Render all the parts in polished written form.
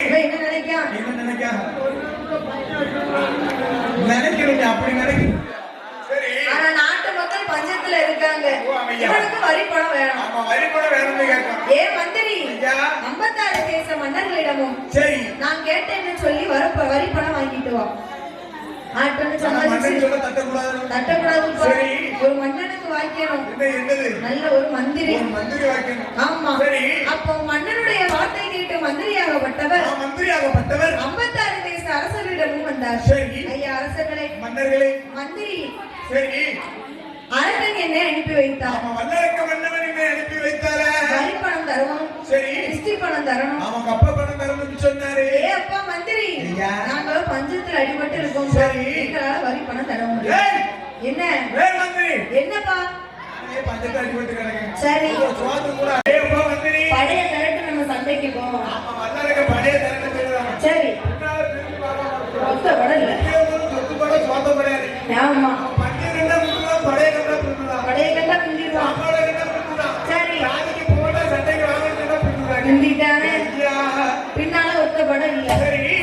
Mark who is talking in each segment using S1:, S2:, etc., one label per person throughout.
S1: நினைக்கிறீங்க அப்படி நினைக்கிறீங்க. சரி,
S2: ஆனா நாட்டு மக்கள் பஞ்சத்துல இருக்காங்க. இவனுக்கு வரி பணம் வேணும்.
S1: ஆமா, வரி பணம் வேணும்னு கேட்கலாம்.
S2: ஏ மந்திரி, 56 தேச மன்னர்களிடமும் சரி நான் கேட்டேன்னு சொல்லி வரி பணம் வாங்கிட்டு வா. ஒரு மன்னனுக்கு வாய்க்கணும். நல்ல ஒரு மந்திரி. ஆமா. அப்போ மன்னனுடைய வார்த்தை கேட்டு மந்திரியாகப்பட்டவர் 56 தேச அரசர்களிடமும் வந்தார். ஐயா அரசர்களே, மன்னர்களே, மந்திரி அரசன் என்னை அனுப்பி வைத்தார். வரி பணம் தரணும், கிஸ்தி பணம் தரணும். ஏ அப்பா மந்திரி, நாங்களும் பஞ்சத்தில் அடிபட்டு இருக்கோம். எங்களால வரி பணம் தர முடியும். என்ன என்னப்பா? சரி, பழைய திரட்டு நம்ம சந்தைக்கு போவோம். சரி, சொத்த படல. ஆமா, பழைய கண்டா பிந்திடுவான். சரி, பிந்திட்டானே, பின்னால ஒத்த படம் இல்ல.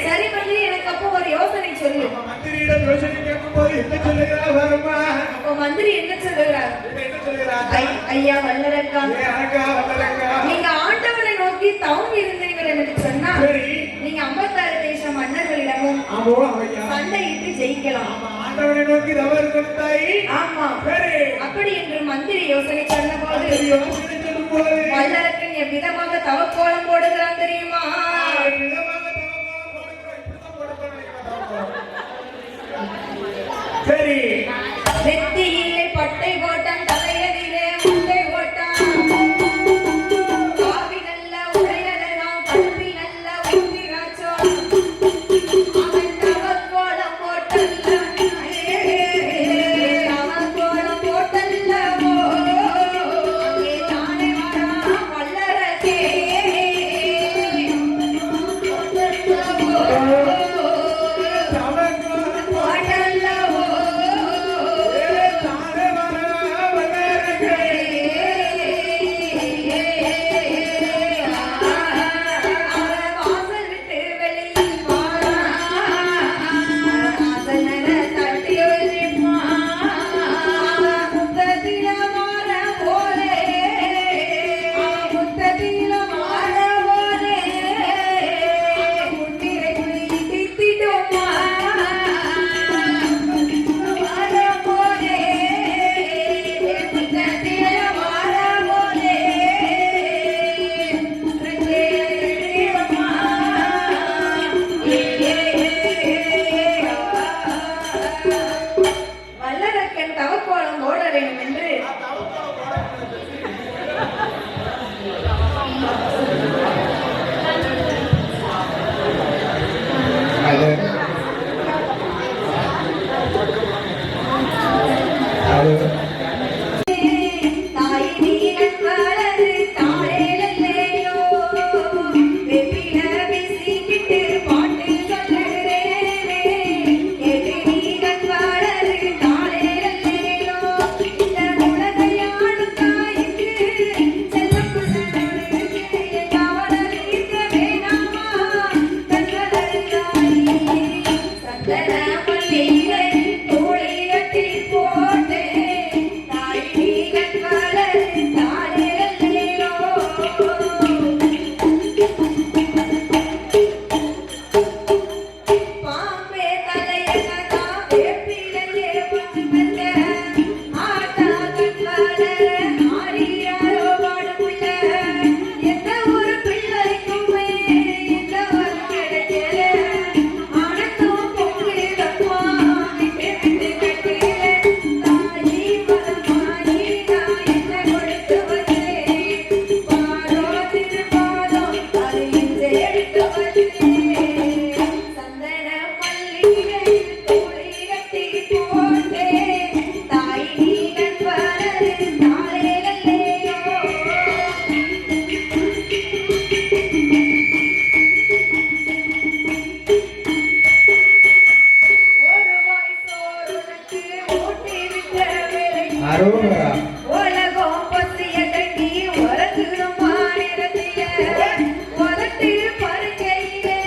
S2: சரி மந்திரி, எனக்கு அப்போ ஒரு யோசனை சொல்லு. அப்போ மந்திரி என்ன சொல்லுகிறார்? ஐயா வல்லரக்கா, நீங்க ஆண்டவனை நோக்கி தவம் இருந்தீர்கள் என்று சொன்னா நீங்க 56 தேச மன்னர்களிடமும் சண்டையிட்டு ஜெயிக்கலாம். ஆமா, அப்படி என்று மந்திரி யோசனை சொன்ன போது வல்லரக்கன் எவ்விதமாக தவக்கோலம் போடுகிறான் தெரியுமா?
S1: சரி,
S2: நெத்தியிலே பட்டை போட்டான், தலையதிலே முட்டை போட்டான், காவி நல்ல உடையதெல்லாம் கல்வி நல்ல உத்திராச்சோ, அவன் தவக்கோலம் போட்டல்ல, தவக்கோலம் போட்டல்லவோ, தானே வரா வல்லரக்கே தவக்கோலம் போட வேண்டும் என்று உலகம் பசிய கட்டி உறங்குறோம் நேரத்தில உதட்டு பருக்கையிலே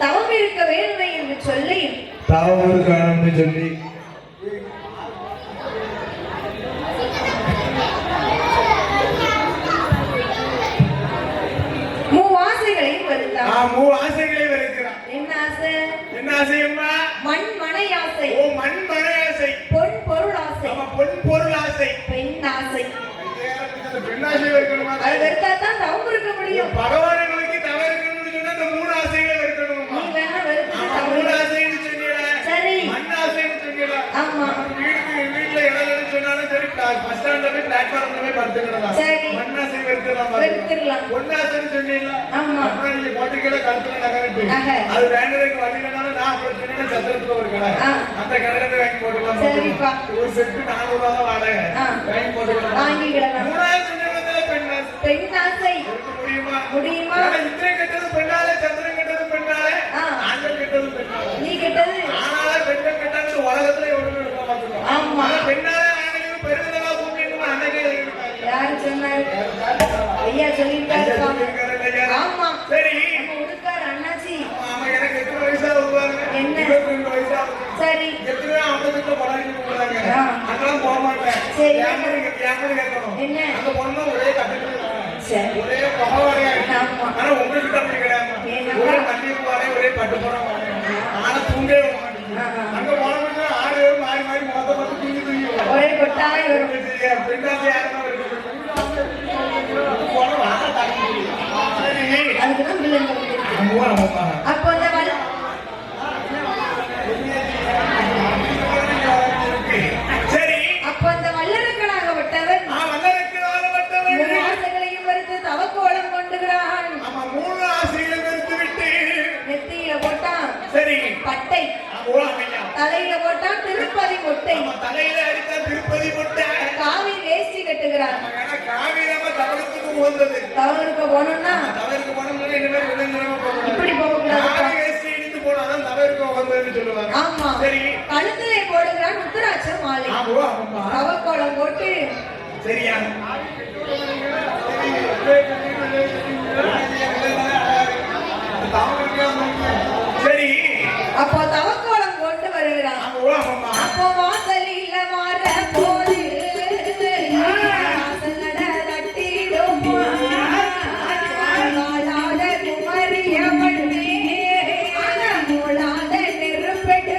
S2: தவம் இருக்க வேண்டுமே என்று சொல்லி
S1: தாவூர் காணும்னு சொல்லி
S2: மூவாசைகளையும் வருத்தான்.
S1: மூவாசைகளை வருகிறான்.
S2: என்ன ஆசை?
S1: என்ன ஆசையம்மா?
S2: மண் மனை ஆசை.
S1: ஓ மண் மனை ஆசை.
S2: பொன் பொருள் ஆசை.
S1: பொன் பொருள் ஆசை.
S2: பெண் ஆசை.
S1: பெண் ஆசை இருக்கணுமா?
S2: அது வெறுத்தா தான் தவம் இருக்க முடியும்.
S1: பகவானை நோக்கி தவம் இருக்கணும்னு சொன்னா இந்த மூணு ஆசைகளை இருக்கணுமா?
S2: நீ வேணா வெறுத்து தவம்
S1: மூணு ஆசைன்னு சொன்னீங்க.
S2: சரி.
S1: மண் ஆசைன்னு சொன்னீங்க.
S2: ஆமா.
S1: வீட்டுல இடம் சொன்னாலும் சரி பஸ் ஸ்டாண்ட்ல போய் பிளாட்ஃபார்ம்ல போய் படுத்துக்கலாம்.
S2: சரி.
S1: மண் ஆசை வெறுத்துடலாம். பொன் ஆசைன்னு சொன்னீங்க.
S2: ஆமா.
S1: அப்புறம் நீங்க போட்டுக்கல கழுத்துல நகரட்டு. அது வேண்டதுக்கு வழியிலனாலும் நான் அப்புறம் சொன்னேன் சத்திரத்துல ஒரு கடை. அந்த கடையில வாங்கி போட்டுக்கலாம்.
S2: சரிப்பா.
S1: ஒரு செட்டு 400 ரூபா தான் வாடகை. வாங்கி போட்டுக்கலாம்.
S2: வாங்கிக்கலாம்.
S1: மூணாவது சொன்னது பெண் ஆசை.
S2: பெண் ஆசை.
S1: முடியுமா?
S2: முடியுமா?
S1: இந்திரன் கெட்டது பெண்ணாலே, சந்திரன் கெட்டது பெண்ணாலே, ஆண்கள் கெட்டது பெண்ணாலே.
S2: நீ கெட்டது
S1: ஆனால பெண்கள் கெட்டாங்க உலகத்துல எவ்வளவு இருக்க மாட்டோம்.
S2: ஆமா.
S1: பெண்ணாலே ஆண்களுக்கு பெருந்தவா பூமின்னு அன்னைக்கே எழுதிருக்காங்க.
S2: யாரு சொன்னாரு? ஐயா சொல்லிருக்காரு. ஆமா.
S1: சரி.
S2: நம்ம உடுக்கார் அண்ணாச்சி.
S1: ஆமா. எனக்கு எத்தனை வயசா வருவாங்க?
S2: என்ன?
S1: 22 வயசா.
S2: சரி.
S1: எத்தனை அவங்களுக்கு படாடி போறாங்க. அதெல்லாம் போக மாட்டேன்.
S2: சரி.
S1: கேமரா கேட்கணும்.
S2: என்ன?
S1: அந்த பொண்ணு ஒரே கட்டத்துல
S2: சரி.
S1: ஒரே பகவானே.
S2: ஆமா.
S1: ஆனா உங்களுக்கு அப்படி கிடையாது. ஒரே மல்லிகை வாடகை, ஒரே பட்டு போறோம். ஆனா தூங்கவே மாட்டேங்குது. அங்க போனோம்னா 6 பேர் மாறி மாறி மொத்த மொத்தம் தூங்கி
S2: ஒரே கொட்டாய் வரும்.
S1: பெண்ணாசை யாருன்னா போன வாங்க தாங்க. சரி.
S2: அதுக்குதான் பிள்ளைங்க அப்போ அந்த
S1: சரி.
S2: அப்போ அந்த வல்லரக்கனாகப்பட்டவன் மூணு ஆசைகளையும் வருத்து தவக்கோலம் கொண்டுகிறான்.
S1: மூணு ஆசைகளை வெறுத்து விட்டு
S2: நெத்தியில போட்டான்.
S1: சரி.
S2: பட்டை. தலையில போட்டான் திருப்பதி மொட்டை.
S1: தலையில அடித்தா திருப்பதி மொட்டை.
S2: காவி வேஷ்டி கட்டுகிறான்.
S1: காவிரமா தவறுக்கு போந்தது.
S2: தவறுக்கு போனோம்னா
S1: தவறுக்கு போனோம்னா இனிமேல் விலங்கிரமா போகணும்.
S2: இப்படி போகக்கூடாது.
S1: காவி வேஷ்டி இடித்து போனாதான் தவறுக்கு வந்ததுன்னு சொல்லுவாங்க.
S2: ஆமா.
S1: சரி.
S2: கழுத்திலே போடுகிறான் உத்தராட்ச மாலை. தவக்கோலம் போட்டு
S1: சரியா சரி.
S2: அப்போ தவக்கோலம் போட்டு வருகிறான். அப்போ வாசலில மாற போது தட்டிடும் குமரியவள் மூடாத நெருப்பெட்டு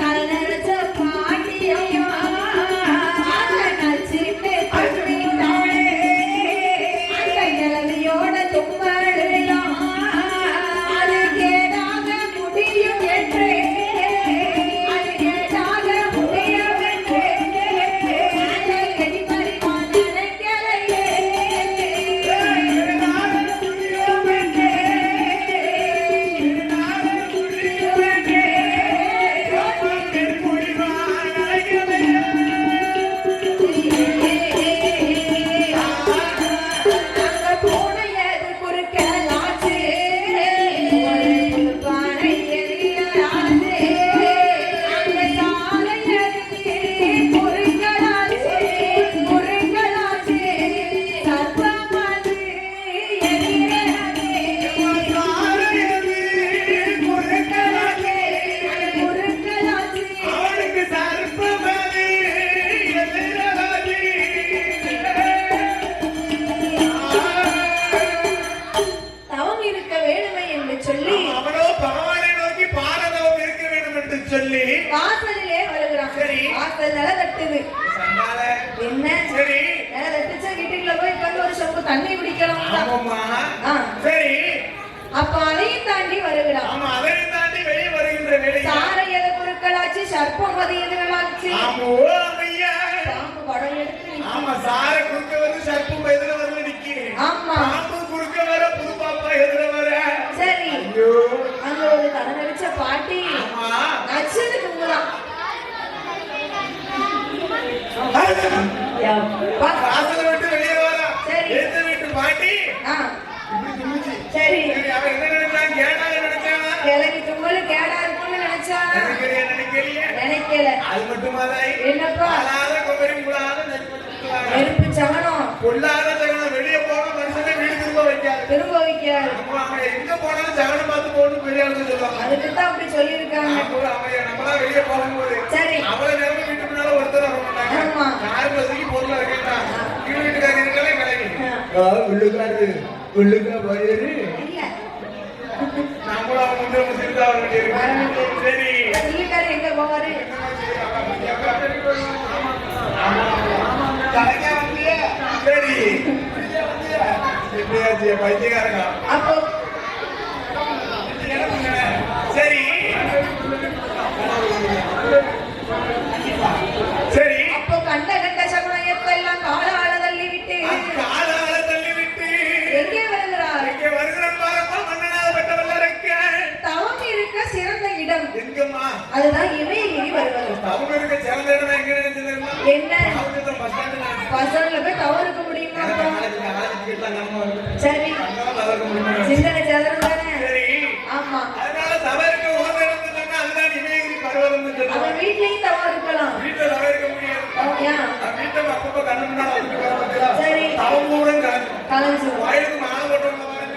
S2: தலைநரச்ச பாட்டியோ நச்சிட்டு கிளவியோட தும்மலாம் அது கேடாக முடியும் என்று அது கேடாக முடியும் என்று பரிமாண நினைக்கலையே
S1: சொல்லி
S2: வாசலிலே வருகிறான்.
S1: சரி.
S2: வாசல் நில தட்டுது. என்ன?
S1: சரி.
S2: நில தட்டுச்சா வீட்டுக்குள்ள போய் உட்கார்ந்து ஒரு சொம்பு தண்ணி குடிக்கலாம்.
S1: சரி.
S2: அப்ப அதையும் தாண்டி வருகிறான்.
S1: ஆமா, அதையும் தாண்டி வெளியே வருகின்ற வேலை.
S2: சாரை எது குறுக்கலாச்சு, சர்ப்பம் அது எதுகளாச்சு.
S1: ஆமா, ஐயா.
S2: பாம்பு படம் எடுத்து.
S1: ஆமா, சாரை குறுக்க வந்து சர்ப்பம் எதிர வந்து நிக்கி.
S2: ஆமா.
S1: பாம்பு குறுக்க வர, புது பாப்பா எதிர வர.
S2: சரி.
S1: ஐயோ.
S2: அங்க ஒரு தலைநரிச்ச பாட்டி.
S1: ஆமா.
S2: நச்சுன்னு தூங்குறான்.
S1: வாசலை விட்டு வெளியே வர.
S2: சரி.
S1: எதிர வீட்டு பாட்டி. இப்படி துணிச்சு.
S2: சரி.
S1: அவன் என்ன நினைச்சான்? கேடால நினைச்சானா?
S2: கிளவி தும்மலு கேடா இருக்கும்னு நினைச்சா? நினைக்கல.
S1: அது மட்டுமாதான்.
S2: என்னப்பா?
S1: அலாத கொம்பரி முளாத
S2: நெருப்பு சகனம்.
S1: பொல்லாத சகனம் வெளியே போக மனுஷனே வீடு திரும்ப வைக்காது.
S2: திரும்ப வைக்காது.
S1: அவங்க எங்க போனாலும் ஜகனம் பார்த்து போகணும் பெரிய ஆளுன்னு சொல்லுவாங்க.
S2: அதுக்கு தான் அப்படி சொல்லியிருக்காங்க.
S1: அவங்க நம்மளா வெளியே போகும்போது
S2: சரி
S1: அவ்வளவு நேரம் வீட்டு முன்னால ஒருத்தர் வர மாட்டாங்க.
S2: ஆமா.
S1: யாரு பசங்க பொருளா இருக்கா கீழ் வீட்டுக்காரங்க இருக்கலே கிடைக்கும். உள்ளுக்காரு உள்ளுக்கா போயிரு
S2: இல்ல
S1: நம்மளும் அவங்க வந்து சிரித்தா வர வேண்டியிருக்கு. சரி
S2: சொல்லிட்டாரு எங்க போவாரு.
S1: சரி எப்படியாச்சு பைத்தியக்காரங்க.
S2: அப்போ
S1: சரி சரி
S2: அப்போ கண்ட கண்ட சகுனத்தை எல்லாம் காலால தள்ளி விட்டு
S1: காலால தள்ளி விட்டு
S2: எங்கே வருகிறார்?
S1: இங்கே வருகிறான் பாருப்பா மன்னனாகப்பட்ட வல்லரக்க.
S2: தவம் இருக்க சிறந்த இடம்
S1: எங்கம்மா?
S2: அதுதான் இமயகிரி வருவது.
S1: தவம் இருக்க சிறந்த இடம் எங்க நினைச்சதுமா?
S2: என்ன பஸ் ஸ்டாண்ட்ல போய் தவம் இருக்க முடியுமா? சரி சிந்தனை சதுரம் தானே.
S1: சரி
S2: ஆமா
S1: அதனால தவறுக்கு உகந்த இடம் சொன்னா அதுதான் இமயகிரி பர்வதம்னு சொல்லுவாங்க.
S2: அவன் வீட்லயும் தவம் இருக்கலாம்.
S1: வீட்டுல தவறு இருக்க முடியாது.
S2: ஏன்?
S1: வீட்டுல அப்பப்ப கண்ணு முன்னால வந்துட்டு வர பார்த்தீங்களா?
S2: சரி
S1: தவம் கூட
S2: கலைஞ்சிரும்.
S1: கோயிலுக்கு மாலை போட்டவங்க பாருங்க.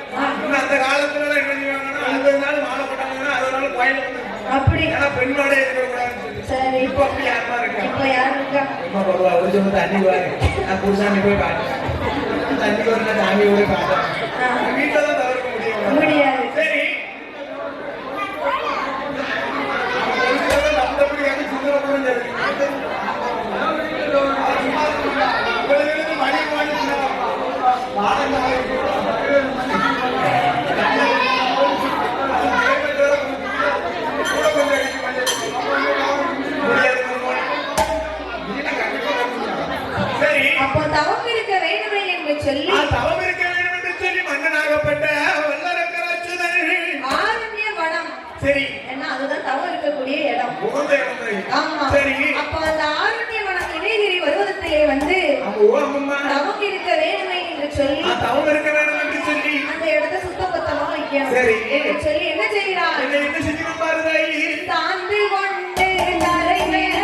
S1: அந்த காலத்துல எல்லாம் என்ன செய்வாங்கன்னா 50 நாள் மாலை போட்டாங்கன்னா 60 நாள் கோயிலுக்கு வந்து
S2: அப்படி
S1: ஏன்னா பெண் மாடே இருக்கக்கூடாதுன்னு சொல்லி.
S2: சரி
S1: இப்ப அப்படி யாருமா இருக்கா?
S2: இப்ப யாரு இருக்கா?
S1: அம்மா பருவா ஒரு சொல்லுங்க தண்ணி வாங்க. நான் குருசாமி போய் பார்த்தேன். தண்ணி ஒரு நான் சாமி போய் பார்த்தேன். வீட்டுல தான் தவிர்க்க முடியும்.
S2: முடியாது.
S1: சரி நம்மளபடி வந்து சுந்தரபுரம் சரி உங்களுக்கு மணி
S2: சரி அப்போ தவம் இருக்க வேண்டுமே என்று சொல்லி
S1: தவம் இருக்க வேண்டும் என்று சொல்லி மன்னனாகப்பட்ட வல்லரக்கராட்சுதன்
S2: ஆரண்ய வனம்.
S1: சரி
S2: ஏன்னா அதுதான் தவம் இருக்கக்கூடிய இடம்.
S1: உகந்த இடம்.
S2: ஆமா
S1: சரி
S2: அப்ப அந்த ஆரண்ய வனம் இமயகிரி பர்வதத்திலே வந்து தவம் இருக்க வேண்டுமே என்று சொல்லி
S1: தவம் இருக்க வேண்டும் என்று சொல்லி
S2: அந்த இடத்தை சுத்தபத்தமா வைக்கணும்.
S1: சரி
S2: சொல்லி என்ன செய்யறார்?
S1: என்ன செஞ்சு பாருதாயி
S2: தாந்து கொண்டு தரை மேலே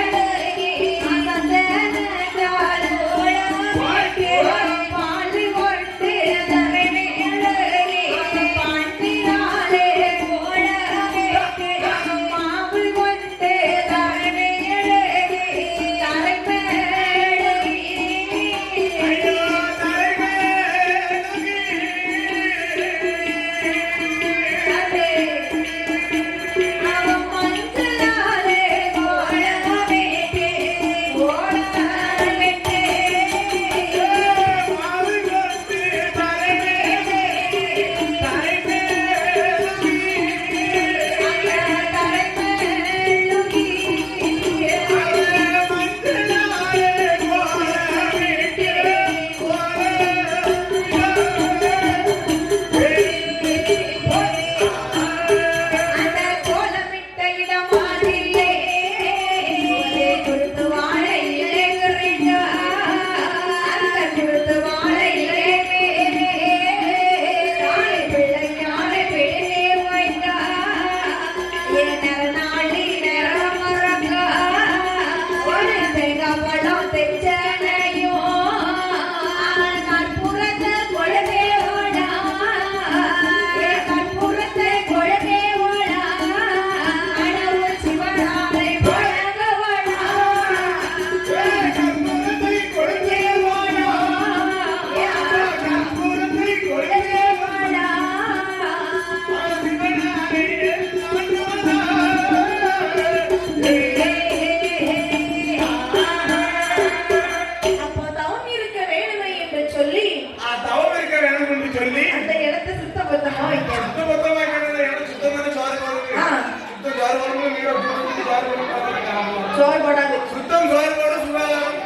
S2: சோறு போடாது.
S1: சுத்தம் சோறு போட சுகாதாரம்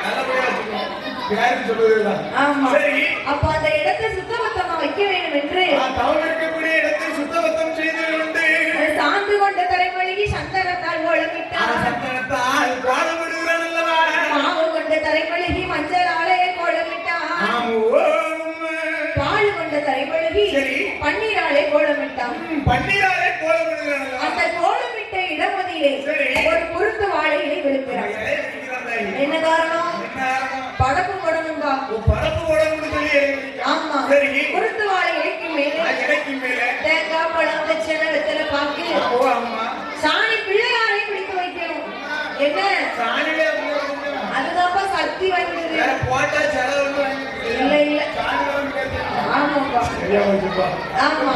S1: நல்லபடியா வச்சுக்கணும். யாருக்கு சொல்லுவதுதான்.
S2: ஆமா.
S1: சரி.
S2: அப்ப அந்த இடத்தை சுத்தபத்தமா வைக்க வேண்டும் என்று
S1: தவம் இருக்கக்கூடிய இடத்தை சுத்தபத்தம் செய்து கொண்டு
S2: சாந்து கொண்ட தலைமொழி சந்தனத்தால் ஓலமிட்டார்.
S1: சந்தனத்தால் கோலமிடுகிறான் அல்லவா?
S2: மாவு கொண்ட தலைமொழி மஞ்சளாலே கோலமிட்டார். பால் கொண்ட தலைமொழி பன்னீராலே கோலமிட்டான்.
S1: பன்னீராலே கோலமிடுகிறான்.
S2: அந்த கோலமிட்ட இடமதி தவமிலே ஒரு குருத்து வாழையை விழுக்கிறார். என்ன காரணம்? படப்பு போடணும்பா.
S1: படப்பு போடணும்னு சொல்லி
S2: ஆமா. குருத்து வாழை இலைக்கு மேலே தேங்காய் பழம் தட்சணை வெத்தலை பாக்கு சாணி பிள்ளையாரையும் பிடித்து வைக்கணும். என்ன
S1: சாணிலே
S2: அதுதான்ப்பா சக்தி வாய்ந்தது.
S1: போட்டா செலவு
S2: இல்ல இல்ல ஆமாப்பா. ஆமா.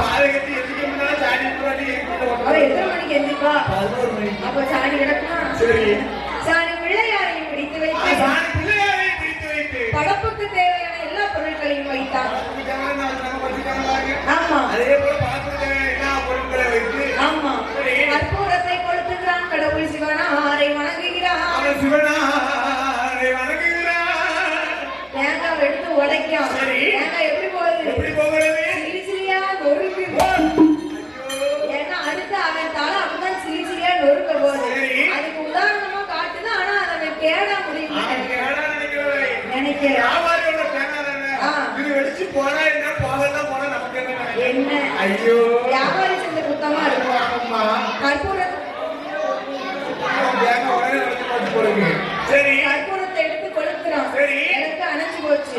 S2: எத்தனை மணிக்கு எந்திப்பா? அப்ப சாணி கிடக்குமா? சாணி பிள்ளையாரையும் பிடித்து வைத்து படப்புக்கு தேவையான எல்லா பொருட்களையும் வைத்தான். ஆமா ஆமா. கற்பூரத்தை கொளுத்துகிறான். கடவுள் சிவனாரை வணங்குகிறான். தேங்காய் எடுத்து உடைக்கும். தேங்காய் எப்படி போகுது? சிலிசிலியா நொறுக்கு. ஏன்னா அடுத்து அவன் தலை அப்படிதான் சிலிசிலியா நொறுக்க போகுது. அதுக்கு உதாரணமா காட்டுது. ஆனா அதை தேட முடியும் நினைக்கிறேன். என்ன
S1: ஐயோ
S2: வியாபாரி செஞ்ச குத்தமா இருக்கும். கற்பூரம் கற்பூரத்தை எடுத்து கொளுத்துறான். எனக்கு அணைஞ்சு போச்சு.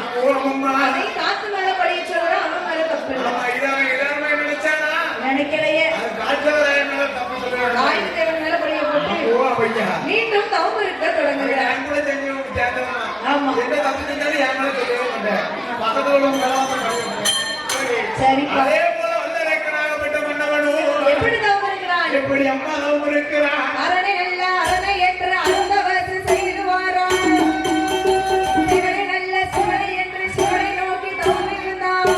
S2: அதை காத்து மேல படிய சொல்றான். அவன் மேல தப்பு நினைக்கலையே. காய்தேவன் மேல படிய போட்டு மீண்டும் தவம் இருக்க தொடங்குகிறான். ஆமா சரி.
S1: அதே போல வல்லரக்கனாகப்பட்ட மன்னவனும்
S2: எப்படி தவம் இருக்கிறான்?
S1: எப்படி அம்மா தவம் இருக்கிறான்?
S2: அரணை அல்ல அரணை என்று அருந்தவத்து செய்து வாரான். சிவனை நல்ல சிவனை என்று சிவனை நோக்கி தவம் இருந்தான்.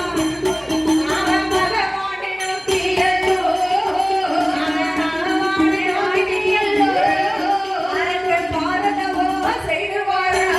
S2: அவன் பகவானை நோக்கி எல்லோ அரங்கன் பாரதவோ செய்து வாரான்.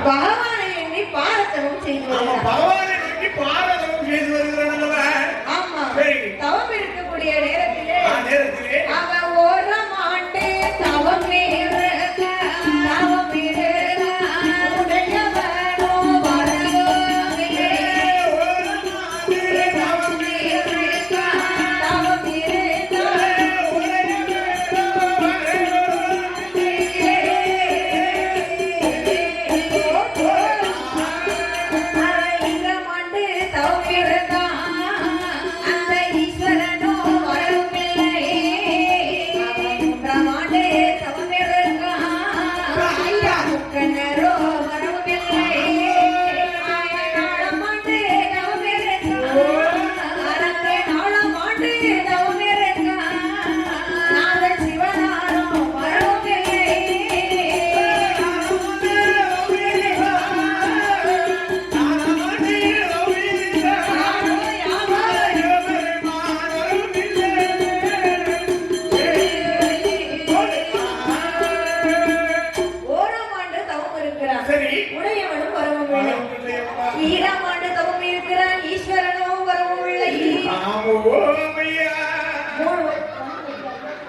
S2: பகவானை எண்ணி பாரதமும் செய்து வருகிறான். ஆமா தவம் இருக்கக்கூடிய நேரத்திலே அவன் ஓரம் ஆண்டு தவம்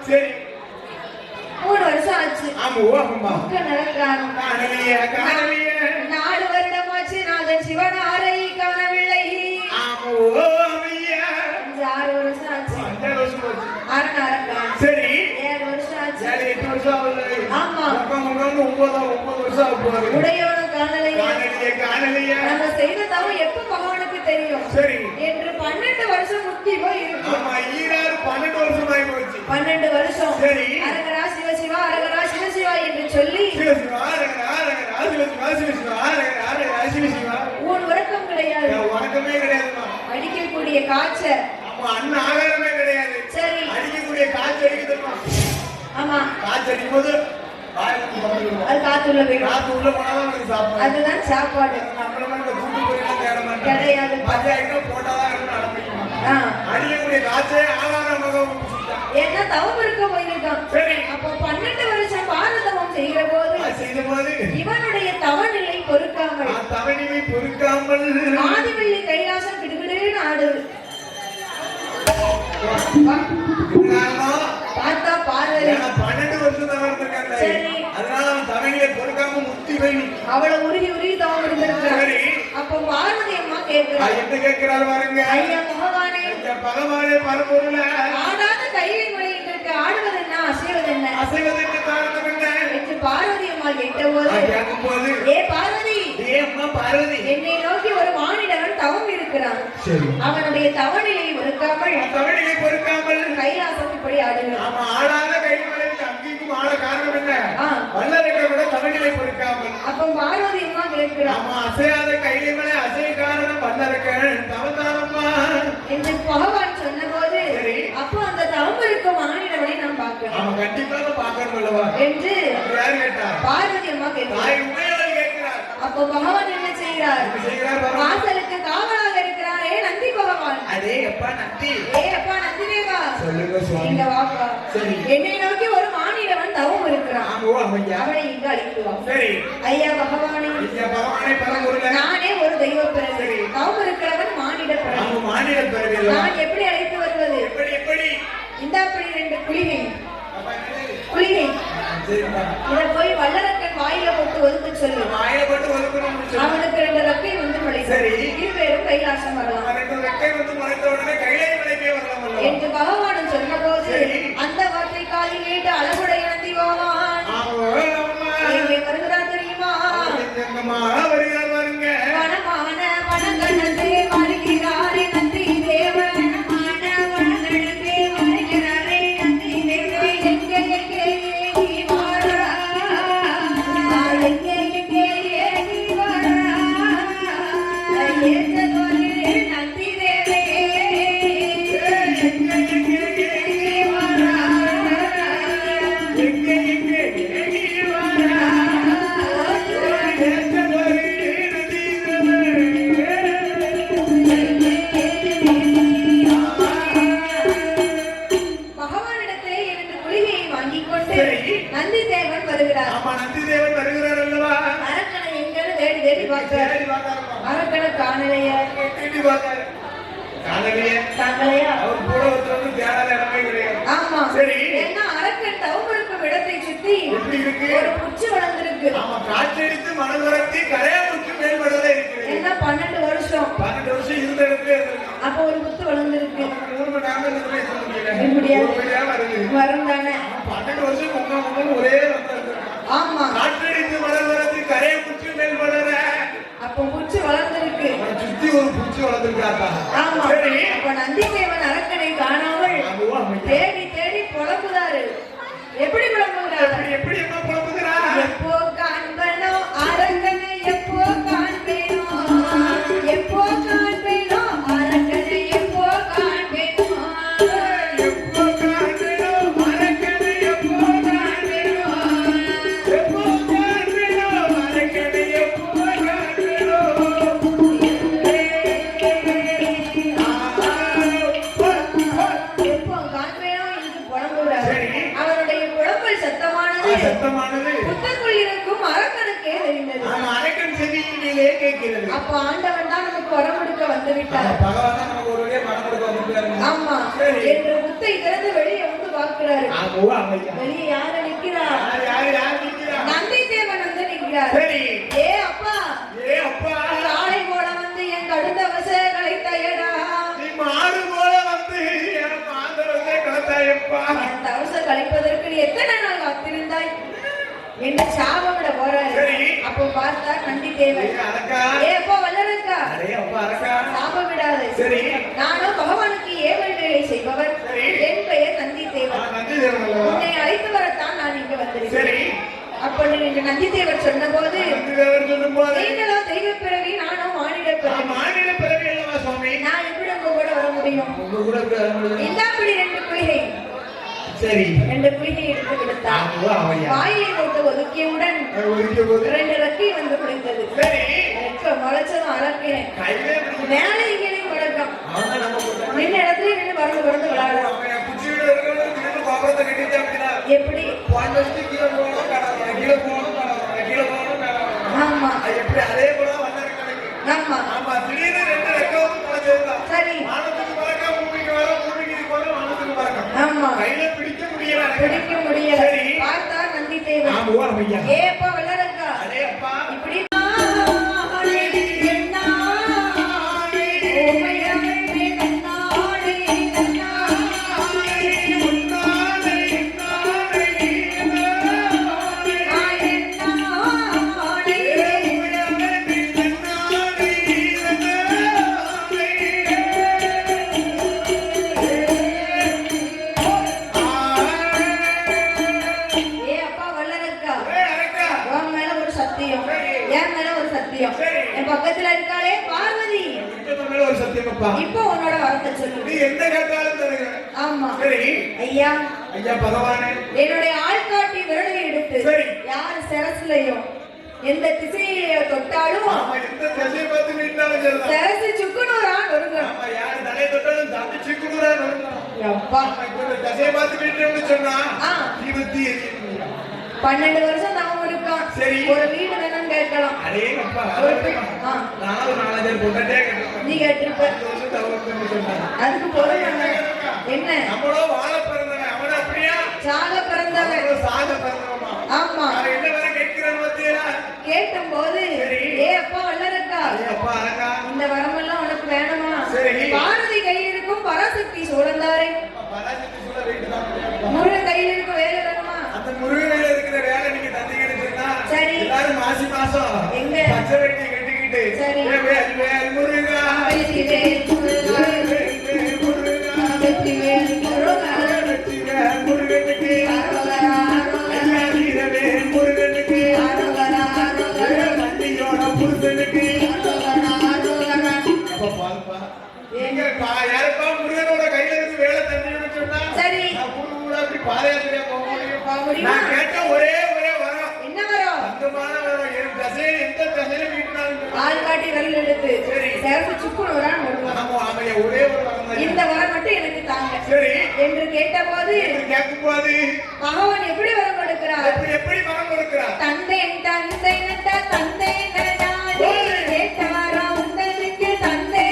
S1: சரி
S2: 3 வருஷம் ஆச்சு.
S1: ஆமா ஆமா காணவில்லையே
S2: 4 வருடமாச்சு நாதன் சிவனாரை காணவில்லை.
S1: ஆமா ஐயா
S2: 6 வருஷம் ஆச்சு.
S1: 5 வருஷம் ஆச்சு.
S2: அரங்க
S1: சரி
S2: 7 வருஷம்
S1: வந்து 9 வருஷம் ஆக போகுது.
S2: உடையோட காணலையே.
S1: நம்ம
S2: செய்த தவம் எப்ப பகவானுக்கு தெரியும்?
S1: சரி
S2: என்று 12 வருஷம் முத்தி போய் இருக்கு.
S1: ஆமா ஈராறு 12 வருஷம் ஆகி போச்சு.
S2: 12 வருஷம்.
S1: சரி
S2: அரகரா சிவசிவா அரகரா சிவசிவா என்று சொல்லி
S1: சிவசிவா அரகரா அரகரா சிவசிவா சிவசிவா அரகரா அரகரா சிவசிவா
S2: ஊன் உறக்கம் கிடையாது.
S1: உறக்கமே கிடையாதுமா.
S2: அடிக்கக்கூடிய காய்ச்சல்.
S1: ஆமா அண்ணன் ஆகாரமே கிடையாது. சரி அடிக்கக்கூடிய காய்ச்சல் அடிக்குதுமா. ஆமா காய்ச்சல் அடிக்கும்போது
S2: அது காத்துள்ள போயிடும்.
S1: காத்து உள்ள போனாதான் சாப்பாடு.
S2: அதுதான் சாப்பாடு.
S1: நம்மள மாதிரி கூட்டு போயெல்லாம் தேட மாட்டோம்.
S2: கிடையாது.
S1: பஞ்சாயத்துல போட்டாதான் இருந்து ஆரம்பிக்குமா. அடிக்கக்கூடிய காய்ச்சல் ஆகாரமாக ஏன்னா தவம் இருக்க போயிருக்கான். சரி அப்போ 12 வருஷம் பாரதவம் செய்கிற போது இவனுடைய தவநிலை பொறுக்காமல் ஆதிவள்ளி கைலாசம் கிடுகிடுன்னு ஆடுது. பார்த்தா பார்வதி 12 வருஷம் தவம் இருந்திருக்காங்க. சரி அதனால அவன் தவநிலை பொறுக்காம முக்தி போய் அவளை உருகி தவம் இருந்திருக்காங்க. அப்போ பார்வதி அம்மா கேட்கிறாள். என்ன கேட்கிறாள் பாருங்க. ஐயா பகவானே பகவானே பரம்பொருளே ஆடாத கையில் வழியிட்டு இருக்க ஆடுவது என்ன அசைவது என்ன அசைவதற்கு காரணம் என்ன என்று பார்வதி அம்மா கேட்டபோது ஏ பார்வதி ஏ அம்மா பார்வதி என்னை நோக்கி ஒரு மானிடன் தவம் இருக்கிறான். அவனுடைய தவநிலை பொறுக்காமல் கைலாசம் இப்படி ஆடுகிறான். ஆமா ஆடாத கையில் வழியிட்டு அங்கேயும் ஆட காரணம் என்ன வல்லரைகளை விட தவநிலை பொறுக்காமல். அப்ப பார்வதி அம்மா கேட்கிறான். ஆமா அசையாத கையில் மேலே அசை காரணம் வல்லரைகள் தவத்தானம்மா என்று பகவான் சொன்னபோது அப்போ அந்த தவம் இருக்கும் மானிடவனை நாம் பார்க்கிறோம். ஆமா கண்டிப்பாக பார்க்கணும் அல்லவா என்று யார் கேட்டார்? பார்வதி அம்மா கேட்கிறார். அப்போ பகவான் என்ன செய்கிறார்? வாசலுக்கு காவலாக இருக்கிறாரே நந்தி பகவான். அதே அப்பா நந்தி ஏ அப்பா நந்தி தேவா சொல்லுங்க சுவாமி இங்க வாப்பா. சரி என்னை நோக்கி ஒரு மானிடவன் தவம் இருக்கிறான். அவனை இங்க அழைத்து வா. சரி ஐயா பகவானே பரம்பொருளே நானே ஒரு தெய்வ பிறவி தவம் இருக்கிறவன் மானிட பிறவி. நான் எப்படி அழைத்து வருவது? எப்படி இந்த அப்படி 2 குளிகை இத போய் வல்லரக்கன் வாயில போட்டு ஒதுக்க சொல்லு. அவனுக்கு 2 ரெக்கை வந்து முளைக்கும். இருவேரும் கைலாசம் வரலாம் என்று பகவான் சொன்னபோது அந்த வார்த்தை காலில் கேட்டு அழகுடைய நந்தி பகவான் வருகிறார் தெரியுமா? வனமான வனங்கணத்தை வருகிறாரே நந்தி தேவன். அரக்கனை காணலையா? அவர் கூட ஒருத்தர் தேடாத இடமே கிடையாது. ஆமா சரி ஏன்னா அரக்கன் தவம் இருக்கும் இடத்தை சுத்தி எப்படி இருக்கு? ஒரு புச்சு வளர்ந்திருக்கு. ஆமா காற்றடித்து மணல் வரத்தி கரையாமுக்கு மேல்படல இருக்கு. என்ன 12 வருஷம் இருந்த இடத்துல இருக்கு. அப்ப ஒரு புத்து வளர்ந்திருக்கு. 3 மணி நேரம் இருக்க முடியாது. வரும் தானே 12 வருஷம் முன்ன ஒரே வந்து. ஆமா காற்றடித்து மணல் வரத்தி கரையாமுக்கு மேல்படல. அப்ப புச்சு வளர்ந்திருக்கு. சுத்தி ஒரு புச்சு வளர்ந்திருக்காதா? ஆமா சரி அப்ப நந்திதேவன் அரக்கனை காணாமல் தேடி புலம்புதாரு. எப்படி புலம்புகிறார்? எப்படி புலம்புகிறார்? எப்போ காண்பனோ அரக்கனை எப்போ காண்பேனோ எப்போ காண்பேனோ அரக்கனை எப்போ காண்பேனோ எப்போ காண்பேனோ அரக்கனை எப்போ காண்பேனோ எப்போ காண்பேனோ அரக்கனை எப்போ காண்பேனோ எப்போ காண்பேனோ என்று புலம்புகிறார். அவருடைய புலம்பல் சத்தமானது புத்தக்குள் இருக்கும் அரக்கனுக்கே தெரிந்தது. அரக்கன் செவியிலே கேட்கிறது. அப்ப ஆண்டவன் தான் நமக்கு வரம் கொடுக்க வந்து விட்டார். பகவான் தான் நமக்கு ஒரு வழியா வரம் கொடுக்க வந்துட்டாரு. ஆமா என்று புத்தை திறந்து வெளியே வந்து பார்க்கிறாரு. வெளியே யாரு நிக்கிறார்? யார் நிக்கிறார்? நந்திதேவன் வந்து நிக்கிறார். சரி ஏ அப்பா காளை போல வந்து என் கடுத்த வசங்களை தயடா. நீ மாடு போல வந்து என் மாந்தவசை கலத்தாயப்பா. என் தவச கழிப்பதற்கு நீ எத்தனை நாள் காத்திருந்தாய்? என்ன சாபம்
S2: பார்த்தா நந்தி தேவர் ஏ அப்பா வல்லரக்கா சாப விடாது
S1: சரி
S2: நானும் பகவானுக்கு ஏவல் வேலை செய்பவர் என் பெயர் நந்தி தேவர் உன்னை அழைத்து வரத்தான் நான் இங்க வந்திருக்கிறேன் அப்ப நீங்க நந்தி தேவர் சொன்ன போது நீங்களோ தெய்வ பிறவி நானும் மானிட பிறவி நான் எப்படி உங்க கூட வர முடியும் இல்லாப்படி 2 குளிகை
S1: சரி
S2: 2 குளிகை எடுத்து கொடுத்தார் வாயிலை போட்டு ஒதுக்கியவுடன் 2 ரக்கி வந்து குளித்தது முளைச்சதும் அறக்கிறேன் மேலே இங்கே முழக்கம் நின்ன இடத்துல நின்று பறந்து பறந்து விளையாடலாம் எப்படி ஆமா
S1: அதே போல
S2: ஆமா
S1: ஆமா திடீர்னு 2 ரெக்கம் முளைச்சதுதான்
S2: சரி ஆமா
S1: கையில பிடிக்க முடியல
S2: பார்த்தா நந்தி தேவர் ஏ அப்பா வல்லரக்கா இப்படி பக்கத்துல இருக்காளே பார்வதி இப்போ உன்னோட வரத்தை சொல்லு
S1: நீ என்ன கேட்டாலும் தருகிறேன்
S2: ஆமா
S1: சரி
S2: ஐயா
S1: பகவானே
S2: என்னுடைய ஆள்காட்டி விரலை எடுத்து யார் சிரசுலையோ எந்த திசையை தொட்டாலும்
S1: எந்த திசையை பார்த்து நின்றாலும் சரிதான்
S2: சிரசு சுக்குனூரான் ஒருங்கணும்
S1: யார் தலையை தொட்டாலும் தம்பி சுக்குனூரான் ஒருங்கணும்
S2: அப்பா
S1: திசையை பார்த்து நின்றேன்னு சொன்னா
S2: 12 வருஷம் தவம் இருக்கான் ஒரு வீடு வேணும்னு கேட்கலாம் நீ கேட்டிருப்ப அதுக்கு பொருள் என்ன
S1: நம்மளோ வாழ பிறந்தவன் அவன அப்படியா
S2: சாக பிறந்தவன்
S1: சாக பிறந்தவமா
S2: ஆமா
S1: என்ன வர கேட்கிறேன்னு பத்தியா
S2: கேட்டும் போது ஏ அப்பா வல்லரக்கா இந்த வரமெல்லாம் உனக்கு வேணுமா பாரதி கையில் இருக்கும் பராசக்தி சூழந்தாரே முருகன் கையில் இருக்கும் வேலை வேணுமா
S1: அந்த முருகன் இருக்கிற வேலை நீங்க தந்தீங்கன்னு சொன்னா
S2: சரி
S1: எல்லாரும் மாசி மாசம்
S2: எங்க
S1: பச்சை வெட்டி கட்டிக்கிட்டு
S2: சரி
S1: முருகா முருகனுக்கு முருகனுக்கு வண்டியோட முருகனுக்கு யாருப்பா முருகனோட கையில இருந்து வேலை தந்தீங்கன்னு சொன்னா
S2: சரி
S1: அப்படி பாதயாத்திரையா போக முடியும் நான் கேட்ட ஒரே வரம்
S2: என்ன வரம்
S1: அந்தமான வரம் என் தசையில எந்த தசையில வீட்டினாலும்
S2: ஆள்காட்டி விரல் எடுத்து சேர்த்து சுக்குனூரான்
S1: ஒரே ஒரு வரம்
S2: இந்த வரம் மட்டும் எனக்கு தாங்க
S1: சரி என்று
S2: கேட்டபோது பகவான் எப்படி வரம் கொடுக்கிறார்
S1: எப்படி வரம் கொடுக்கிறார்
S2: தந்தை தந்தை நட்ட தந்தை நடாதே கேட்டாரா உங்களுக்கு தந்தை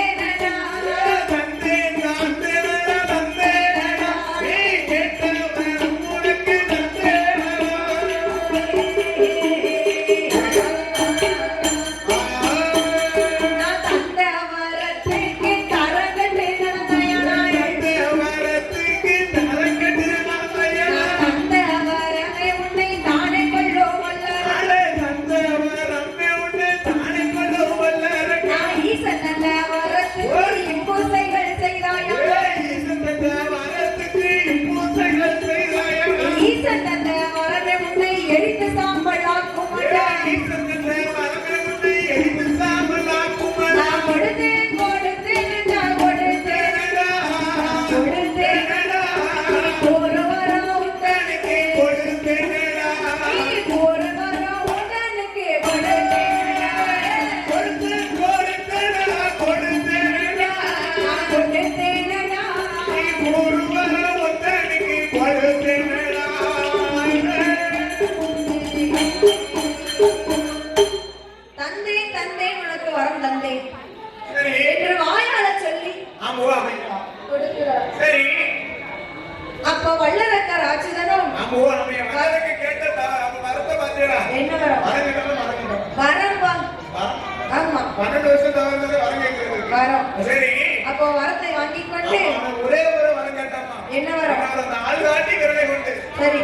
S2: அப்போ வரத்தை வாங்கி கொண்டு
S1: ஒரே ஒரு வரம் கேட்டாமா
S2: என்ன வரம்
S1: அந்த ஆள்காட்டி விரலை கொண்டு
S2: சரி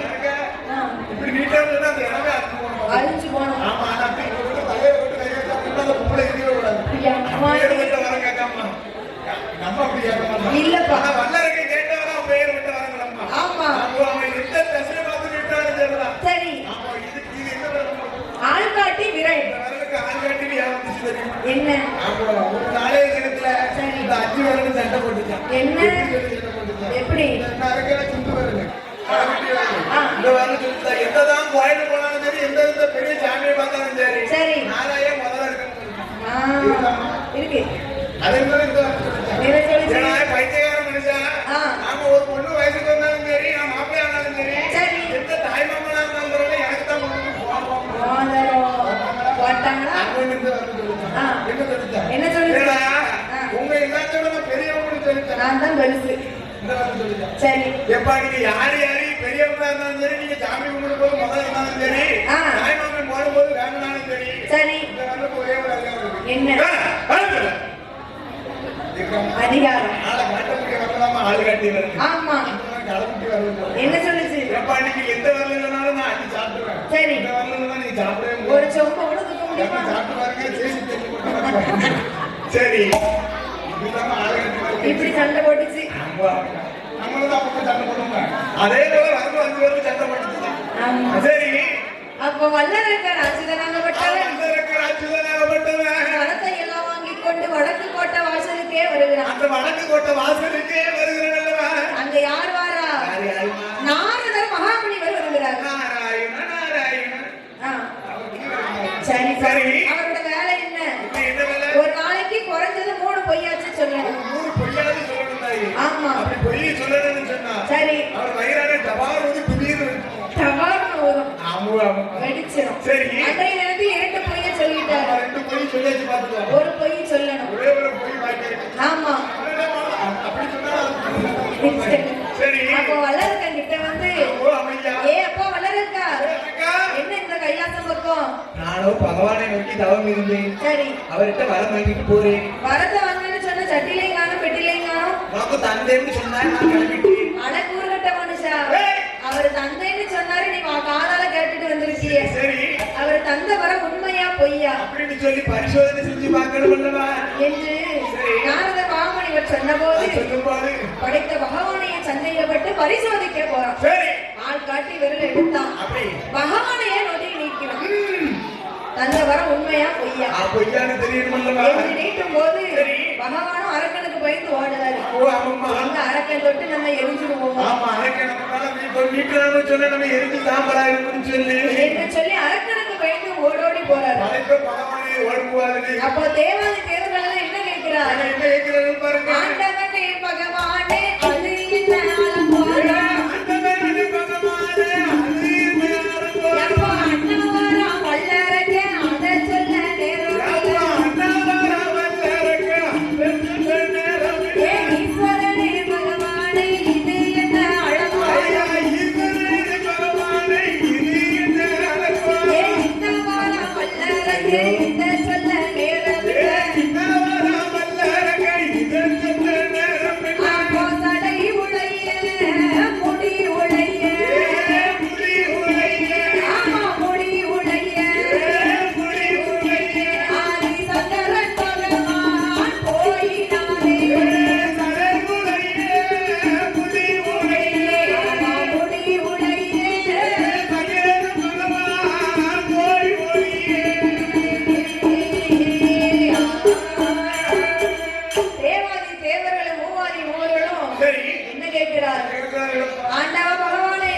S1: இப்படி நீட்டா இருந்தா அந்த இடமே
S2: அழிஞ்சு போகணும்
S1: ஆமா
S2: நான் தான் பெருசு. சரி
S1: எப்பா நீங்க யாரு பெரியவங்களா இருந்தாலும் சரி, நீங்க சாமி கும்பிடும் போது முதல்ல இருந்தாலும் சரி, தாய்மாமன் போடும்போது வேணும்னாலும் சரி,
S2: சரி
S1: இந்த வரலுக்கு ஒரே ஒரு அதிகாரம் இருக்கு.
S2: என்ன அதிகாரம்?
S1: ஆளை காட்டக்கூடிய வரலாமா ஆளு காட்டி வருது.
S2: ஆமா
S1: களமுட்டி வருது.
S2: என்ன சொல்லுச்சு?
S1: எப்பா நீங்க எந்த வரல இல்லைனாலும் நான் அடி சாப்பிடுவேன்.
S2: சரி
S1: இந்த வரல இல்லைனா நீங்க சாப்பிடவே முடியாது.
S2: ஒரு சொம்பு கூட தூக்க முடியுமா?
S1: சாப்பிட்டு பாருங்க, சேசி தெரிஞ்சு போட்டு. சரி இதுதான் ஆளு காட்டி
S2: இப்படி சண்டை போட்டுச்சு.
S1: நம்மளும் அப்ப சண்டை போடுவோங்க. அதே போல வந்து 5 பேருக்கு சண்டை போட்டுச்சு.
S2: ஆமா
S1: சரி
S2: அப்ப வல்லரக்கர் ராஜதனாகப்பட்டவன் பணத்தை எல்லாம் வாங்கிக் கொண்டு வடக்கு கோட்டை வாசலுக்கே வருகிறான்.
S1: அந்த வடக்கு கோட்டை வாசலுக்கே வருகிறான்.
S2: அங்க யார் வாரா? நாரதர் மகாமுனிவர் வருகிறார். சரி சரி அவரோட வேலை என்ன? ஒரு நாளைக்கு குறைஞ்சது 3 பொய்யாச்சு சொல்லணும்.
S1: 3 பொய்யாவது சொல்லணும்.
S2: ஆமா
S1: அப்படி பொய் சொல்லணும்னு சொன்னா
S2: சரி
S1: அவர் வயிறான டபார் வந்து திடீர்னு
S2: டபார்னு வரும்.
S1: ஆமா
S2: வெடிச்சிரும்.
S1: சரி
S2: அன்றைய நேரத்தில் 2 பொய்ய சொல்லிட்டாரு.
S1: 2 பொய் சொல்லியாச்சு பாத்துக்கலாம்.
S2: ஒரு பொய் சொல்லணும்.
S1: ஒரே ஒரு பொய் பாக்கி இருக்கு.
S2: ஆமா
S1: அப்படி சொன்னா சரி
S2: அப்போ வல்லரக்கன் கிட்ட வந்து அப்பா வல்லரக்கா என்ன இந்த கைலாசம் பக்கம்?
S1: நானும் பகவானை நோக்கி தவம் இருந்தேன்.
S2: சரி
S1: அவர்கிட்ட வரம் வாங்கிட்டு போறேன்.
S2: வரத வாங்கன்னு சொன்ன சட்டிலையும் காணும் பெட்டிலையும் காணும்.
S1: உனக்கு தந்தேன்னு சொன்னாரு, நான் கிளம்பிட்டேன்.
S2: அட கூறுகட்ட மனுஷா, அவர் தந்தைன்னு சொன்னாரு, நீ காதால கேட்டுட்டு வந்திருக்கிய.
S1: சரி
S2: அவர் தந்த வரம் உண்மையா பொய்யா
S1: அப்படின்னு சொல்லி பரிசோதனை செஞ்சு பார்க்கணும் அல்லவா
S2: என்று நாரத மகாமுனிவர் சொன்னபோது படைத்த பகவானையை சந்தேகப்பட்டு பரிசோதிக்க போறான்.
S1: சரி
S2: ஆள் காட்டி விரல் எடுத்தான். பகவானையே நொடி நீக்கிறான். தந்த வரம் உண்மையா பொய்யா?
S1: பொய்யான்னு தெரியணுமல்லவா?
S2: நீட்டும் போது பகவானும் அரக்கனுக்கு பயந்து ஓடுறாரு. அந்த அரக்கன் தொட்டு நம்ம எரிஞ்சுடுவோம்.
S1: ஆமா அரக்கன் சொன்ன நம்ம எரிஞ்சு சாம்பலா இருக்குன்னு சொல்லி
S2: அரக்கனுக்கு பயந்து ஓடோடி போறாரு.
S1: பகவானே ஓடுவாரு.
S2: அப்போ தேவாதி தேவர்கள் என்ன கேட்கிறார்?
S1: என்ன கேட்கிறாரு பாருங்க.
S2: ஆண்டவனே பகவானே அது என்ன அலங்கோலா?
S1: ஆண்டவனே பகவானே அது என்ன அலங்கோலா?
S2: எப்போ அண்ணாவாரா வல்லரக்கே அதை சொல்ல நேரம் இல்லை.
S1: அண்ணாவாரா வல்லரக்கே அதை சொல்ல நேரம் இல்லை.
S2: ஈஸ்வரனே பகவானே இது என்ன அலங்கோலா?
S1: ஈஸ்வரனே பகவானே இது என்ன அலங்கோலா?
S2: அண்ணாவாரா வல்லரக்கே இதை சொல்ல நேரம் இல்லை.
S1: அண்ணாவாரா வல்லரக்கே இதை சொல்ல நேரம் இல்லை.
S2: அப்போ சடை உளைய முடி உளைய
S1: முடி உளைய
S2: ஆமா முடி உளைய
S1: முடி உளைய
S2: ஆதி சங்கரன் பகவான் போயினாரே.
S1: சடை உளைய முடி உளைய
S2: ஆமா முடி உளைய
S1: சகேர பகவான் போய் ஒளியே.
S2: தேவாதி தேவர்களும் மூவாதி மூவர்களும்
S1: சரி
S2: என்ன கேட்கிறார்? ஆண்டவ பகவானே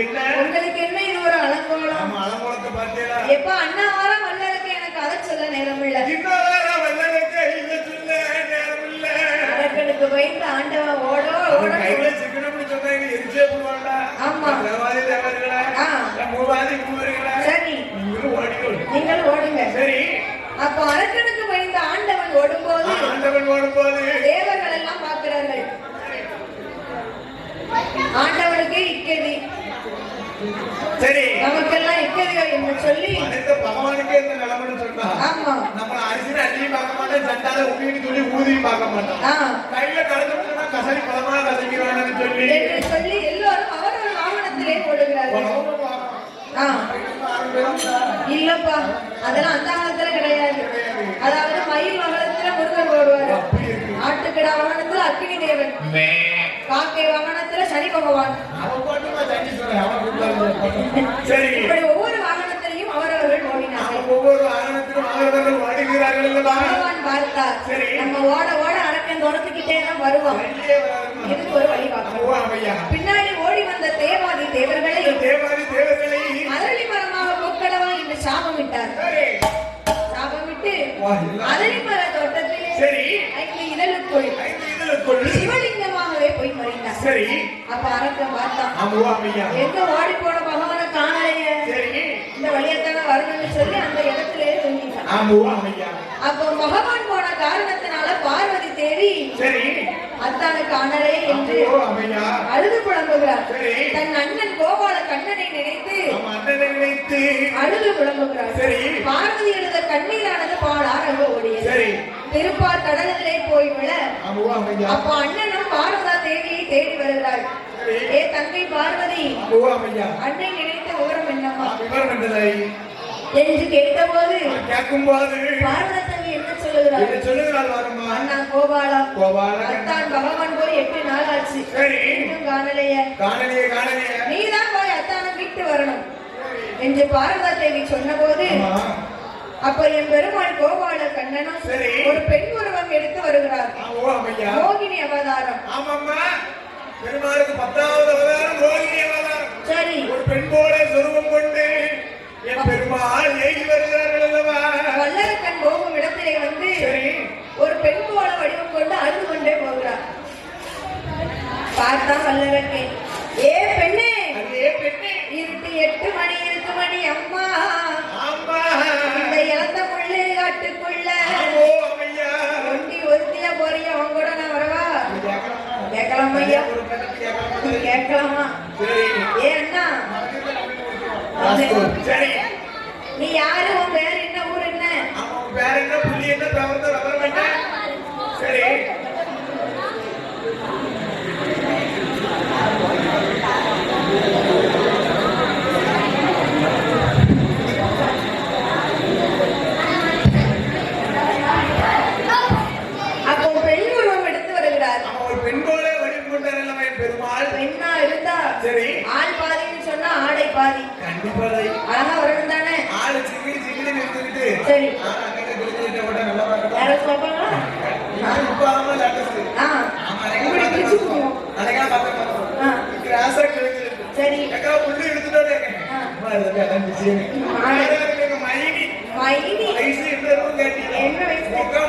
S1: என்ன
S2: உங்களுக்கு என்ன இது ஒரு அலங்கோலம்?
S1: ஆமா அலங்கோலத்தை பார்த்தீங்களா?
S2: எப்ப அண்ணா வார வல்லருக்கு எனக்கு அதை சொல்ல நேரம் இல்ல.
S1: இன்னொரு வல்லரக்கே இதை சொல்ல நேரம் இல்ல.
S2: அரக்கனுக்கு பயந்து ஆண்டவன் ஓடோ ஓட
S1: கையில சிக்கனம்னு சொன்னா இனி எரிச்சே போடுவாங்களா?
S2: ஆமா.
S1: தேவாதி தேவர்களா? மூவாதி மூவர்களா?
S2: சரி
S1: நீங்களும் ஓடிக்கணும்.
S2: நீங்கள் ஓடுங்க.
S1: சரி
S2: அப்போ அரக்கனுக்கு பயந்து ஆண்டவன் ஓடும்போது
S1: ஆண்டவன் ஓடும்போது
S2: தேவர்கள் எல்லாம் பார்க்கிறார்கள். ஆண்டவனுக்கு இக்கதி,
S1: சரி
S2: நமக்கெல்லாம் இக்கதிகள் என்று சொல்லி
S1: அனைத்து பகவானுக்கே இந்த நிலைமைன்னு சொன்னா
S2: ஆமா
S1: நம்ம அரிசி அள்ளியும் பார்க்க மாட்டோம், சண்டால உண்மைன்னு சொல்லி ஊதியும் பார்க்க மாட்டோம். கையில கலந்துட்டோம்னா கசடி பழமா கசக்கிறான்னு சொல்லி
S2: என்று சொல்லி எல்லோரும் அவரவர் வாகனத்திலே ஓடுகிறார்கள். இல்லப்பா அதெல்லாம் அந்த காலத்துல கிடையாது. அதாவது மயில் வாகனத்துல முருகன் ஓடுவாரு, ஆட்டுக்கிடா வாகனத்துல அக்னி தேவன், காக்கை வாகனத்துல சனி பகவான், இப்படி ஒவ்வொரு வாகனத்திலையும் அவரவர்கள் ஓடினார்கள்.
S1: ஒவ்வொரு வாகனத்திலும் அவரவர்கள் ஓடுகிறார்கள்.
S2: பகவான் பார்த்தார், நம்ம ஓட ஓட அரக்கன் துரத்துக்கிட்டே தான் வருவான். இதுக்கு ஒரு வழி பார்க்கணும். பின்னாடி ஓடி வந்த தேவாதி தேவர்களை அரளி மரமாக போக்கடவா என்று சாபமிட்டார். சாபமிட்டு அரளி மர தோட்டத்திலே 5 இதழுக்குள் சிவலிங்கமாகவே போய் மறைந்தார். அப்ப அரக்கன் பார்த்தான், எங்க ஓடி போன பகவான காணலையே, இந்த வழியத்தான வரணும்னு சொல்லி அந்த இடத்திலே தூங்கிட்டான். அப்போ பகவான் போன காரணத்தினால பார்வதி தேவி
S1: சரி
S2: அத்தான காணலே என்று அழுது புலம்புகிறார். தன் அண்ணன் கோபால கண்ணனை நினைத்து அழுது புலம்புகிறார். பார்வதி எழுத கண்ணீரானது பாலாக ஓடியது. திருப்பார் கடலிலே போய் விழ அப்ப அண்ணனும் பார்வதா தேவியை தேடி வருகிறாள். ஏ தங்கை பார்வதி, அண்ணனை நினைத்த விவரம் என்னம்மா என்று கேட்டபோது பார்வதா தேவி என்ன சொல்லுகிறாள்? அண்ணா கோபாலா, அத்தான் பகவான் போய் 8 நாள் ஆச்சு, இன்னும் காணலையே, நீதான் போய் அத்தான மீட்டு வரணும் என்று பார்வதா தேவி சொன்ன போது அப்ப என் பெருமாள் கோபால கண்ணனும் ஒரு பெண் உருவம் எடுத்து வருகிறார். மோகினி அவதாரம்.
S1: பெருமாளுக்கு 10வது அவதாரம் மோகினி அவதாரம்.
S2: சரி,
S1: ஒரு பெண் போல சொருபம் கொண்டு என் பெருமாள் ஏகி வருகிறார்கள் அல்லவா?
S2: வல்லரக்கன் போகும் இடத்திலே வந்து ஒரு பெண் போல வடிவம் கொண்டு அழுது கொண்டே போகிறார். பார்த்தா வல்லரக்கே, ஏ பெண்ணே, இருட்டு 8 மணி இருக்கு மணி அம்மா, இந்த இழந்த முள்ளு காட்டுக்குள்ள ஒண்டி ஒருத்தியா போறிய, அவங்க கூட நான் வரவா? கேட்கலாமா ஐயா? கேட்கலாமா? ஏ அண்ணா, நீ யாரு? உன் பேர் என்ன? ஊர் என்ன?
S1: பேர் என்ன? புள்ளி என்ன? பிரபந்தம் என்ன? சரி,
S2: அப்போ பெண் உருவம் எடுத்து வருகிறார்.
S1: ஒரு பெண் போல வடிவம் கொண்டார் பெருமாள்.
S2: பெண்ணா இருந்தா
S1: சரி,
S2: ஆள் பாதின்னு சொன்னா ஆடை பாதி.
S1: கண்டிப்பா
S2: அழகா வரணும் தானே?
S1: ஆளு சிங்கிடி சிங்கிடி நிறுத்திட்டு
S2: சரி,
S1: நல்லா பாருங்க.
S2: யாரும் சொல்றாங்களா?
S1: இப்ப ஆமா லேட்டஸ்ட்.
S2: இப்படி பிடிச்சு போவோம்.
S1: அழகா பாருங்க. கிராஸா கிழக்கு.
S2: சரி,
S1: அக்கா புள்ளி எடுத்துட்டோம். அம்மா இதெல்லாம் அதான் பிஸியே. மைனி
S2: மைனி
S1: வயசு என்ன கேட்டி?
S2: என்ன வயசு?
S1: மொக்கா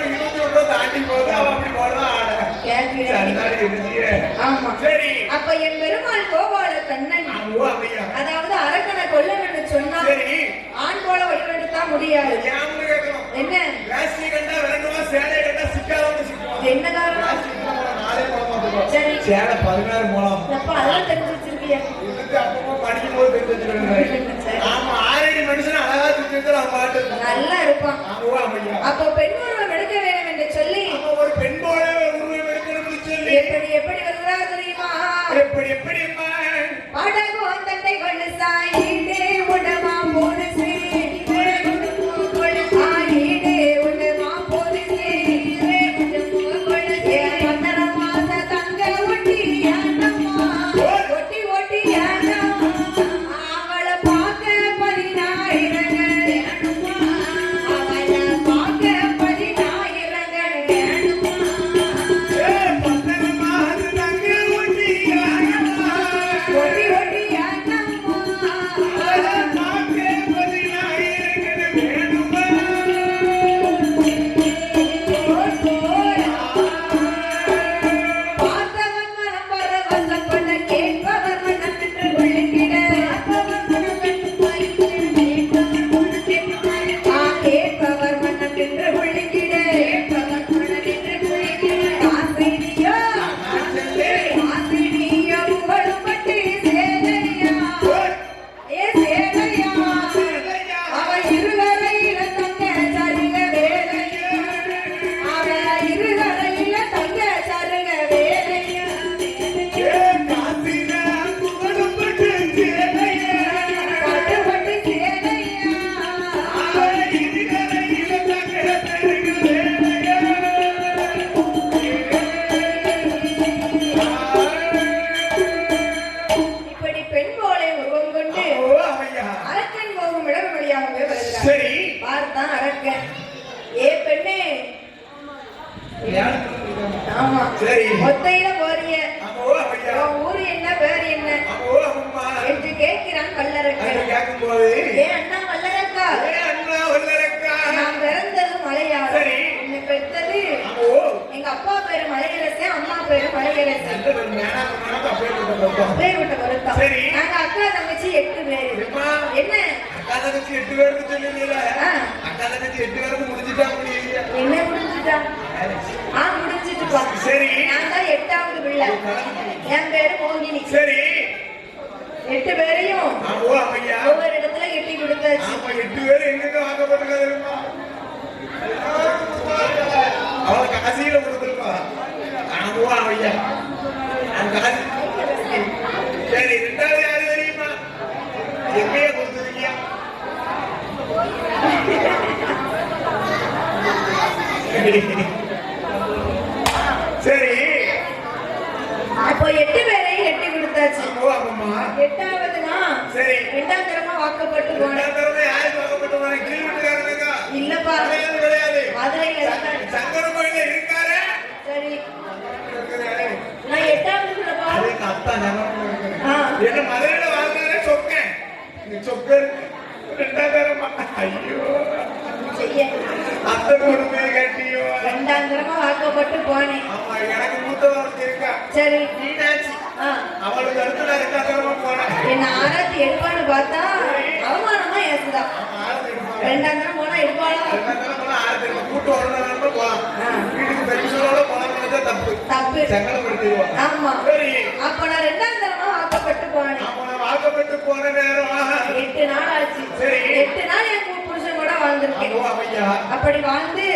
S1: 21 தாண்டி போகுது. அவ அப்படி போறதா ஆட
S2: கேட்கிறேன். ஆமா, சரி. அப்ப என் பெருமாள் கோபால கண்ணன் அதாவது அரக்கனை கொல்லணும்னு சொன்னா ஆண் போல வடிவெடுத்தா முடியாது. என்ன என்ன காரணம்? சரி,
S1: சேலை 16 மூலம்
S2: அதெல்லாம் தெரிஞ்சு வச்சிருக்கிய?
S1: படிக்கும்போது தெரிஞ்சு வச்சிருக்கேன். ஆமா, 6 மனுஷன் அழகா தெரிஞ்சு
S2: நல்லா இருப்பான். அப்போ பெண் உருவம் எடுக்க வேண்டும் என்று சொல்லி
S1: ஒரு பெண் போல உருவம் எடுக்கணும்னு சொல்லி
S2: எப்படி எப்படி வருகிறா தெரியுமா?
S1: எப்படி
S2: படகோ தட்டை கொண்டு சாயிடே உடமா போனசே, ஆயிடே உடமா போனசே, பத்தர மாச தங்க ஒட்டி யானம்மா, ஒட்டி ஒட்டி யானம்மா, அவளை பார்க்க 10,000 வேணுமா, அவளை பார்க்க 10,000 வேணுமா,
S1: பத்தர மாச தங்க ஒட்டி யானம்மா,
S2: ஒட்டி ஒட்டி யானம்மா,
S1: அவளை பார்க்க 10,000 வேணுமா.
S2: பார்த்தவன் மனம் பரவசப்பட, கேட்பவர் மனம் நின்று விழுங்கிட, கேட்பவர் மனம் நின்று விழுங்கிட, ஆசிரியோ ஆசிரியோ புகழும் பட்டி சேலையா, ஏ சேலையா, அவ இருவரையில தங்க சருக வேலையா, அவ இருவரையில தங்க சருக வேலையா, பட்டுப்பட்டு சேலையா, இப்படி பெண் போலே உருவம் கொண்டு அரக்கன் போகும் இடம் வழியாகவே வருகிறார். பார்த்தான் அரக்கன். ஏ பெண்ணே, ஆமா, ஒத்தையில போறிய, உன் ஊரு என்ன, பேர் என்ன என்று கேட்கிறான் வல்லரக்கன். ஏ அண்ணா வல்லரக்கா, நான் பிறந்தது மலையாளம், என்னை பெற்றது எங்க அப்பா பேரு மலையரசன், அம்மா பேரு மலையரசன், பேர் விட்ட பொருத்தம். நாங்க அக்கா தங்கச்சி 8 பேரு. என்ன
S1: அக்கா தங்கச்சி 8 பேருக்கு சொல்லுவீங்களா? அக்கா தங்கச்சி 8 பேருக்கு முடிஞ்சுட்டா முடியல.
S2: என்ன முடிஞ்சுட்டா? முடிஞ்சிட்டா முடிஞ்சிட்டுப்பா.
S1: சரி.
S2: நான் தான் 8வது பிள்ளை. என் பேரு மோகினி.
S1: சரி.
S2: 8 பேரையும் ஒவ்வொரு இடத்துல கட்டி கொடுத்தாச்சு.
S1: 8 பேரும் எங்க வாக்கப்பட்டிருக்காங்க? அவளுக்கு காசியில கொடுத்துருப்பா. ஆமா ஐயா. சரி, 2வது யாரு தெரியுமா? எங்கேயே கொடுத்துருக்கியா? சரி.
S2: அப்போ 8 பேரையும் கட்டி கொடுத்தாச்சு. 8வதுனா
S1: சரி
S2: 2ஆம் தரமா வாக்கப்பட்டு போனேன்.
S1: யாருக்கு வாக்கப்பட்டு போனேன்? கீழ்வீட்டுக்காரனுக்கா?
S2: இல்லப்பா,
S1: கிடையாது.
S2: மதுரையில
S1: சங்கர கோயில இருக்காரு.
S2: சரி, நான் 8வது பிள்ளைப்பா.
S1: என்ன மதுரையில வாழ்ந்தாரே சொக்கேன். சொக்கர் 2ஆம் தரமா? ஐயோ, அந்த கொடுமை கட்டியோ.
S2: 2ஆம் தரமா வாக்கப்பட்டு போனேன்.
S1: ஆமா, எனக்கு மூத்தவருக்கு இருக்கா.
S2: சரி,
S1: மீனாட்சி. அவளுக்கு அடுத்து நான் 2ஆம் தரமா போனேன்.
S2: என்ன ஆராத்தி எடுப்பான்னு பார்த்தா அவமானமா ஏசுதா. 2ஆம் தரம் போனா எடுப்பாளா?
S1: 2ஆம் தரம் போனா ஆராத்தி கூட்டு வரணும் போலாம். வீட்டுக்கு பெருசோட போனா தப்பு
S2: தப்பு
S1: சங்கடப்படுத்திடுவோம்.
S2: ஆமா.
S1: சரி,
S2: அப்ப நான் 2ஆம் தரமா வாக்கப்பட்டு போனேன்.
S1: வாக்கப்பட்டு போன நேரம்
S2: 8 நாள் ஆச்சு.
S1: சரி,
S2: 8 நாள் என் புருஷன் கூட வாழ்ந்திருக்கேன். அப்படி வாழ்ந்து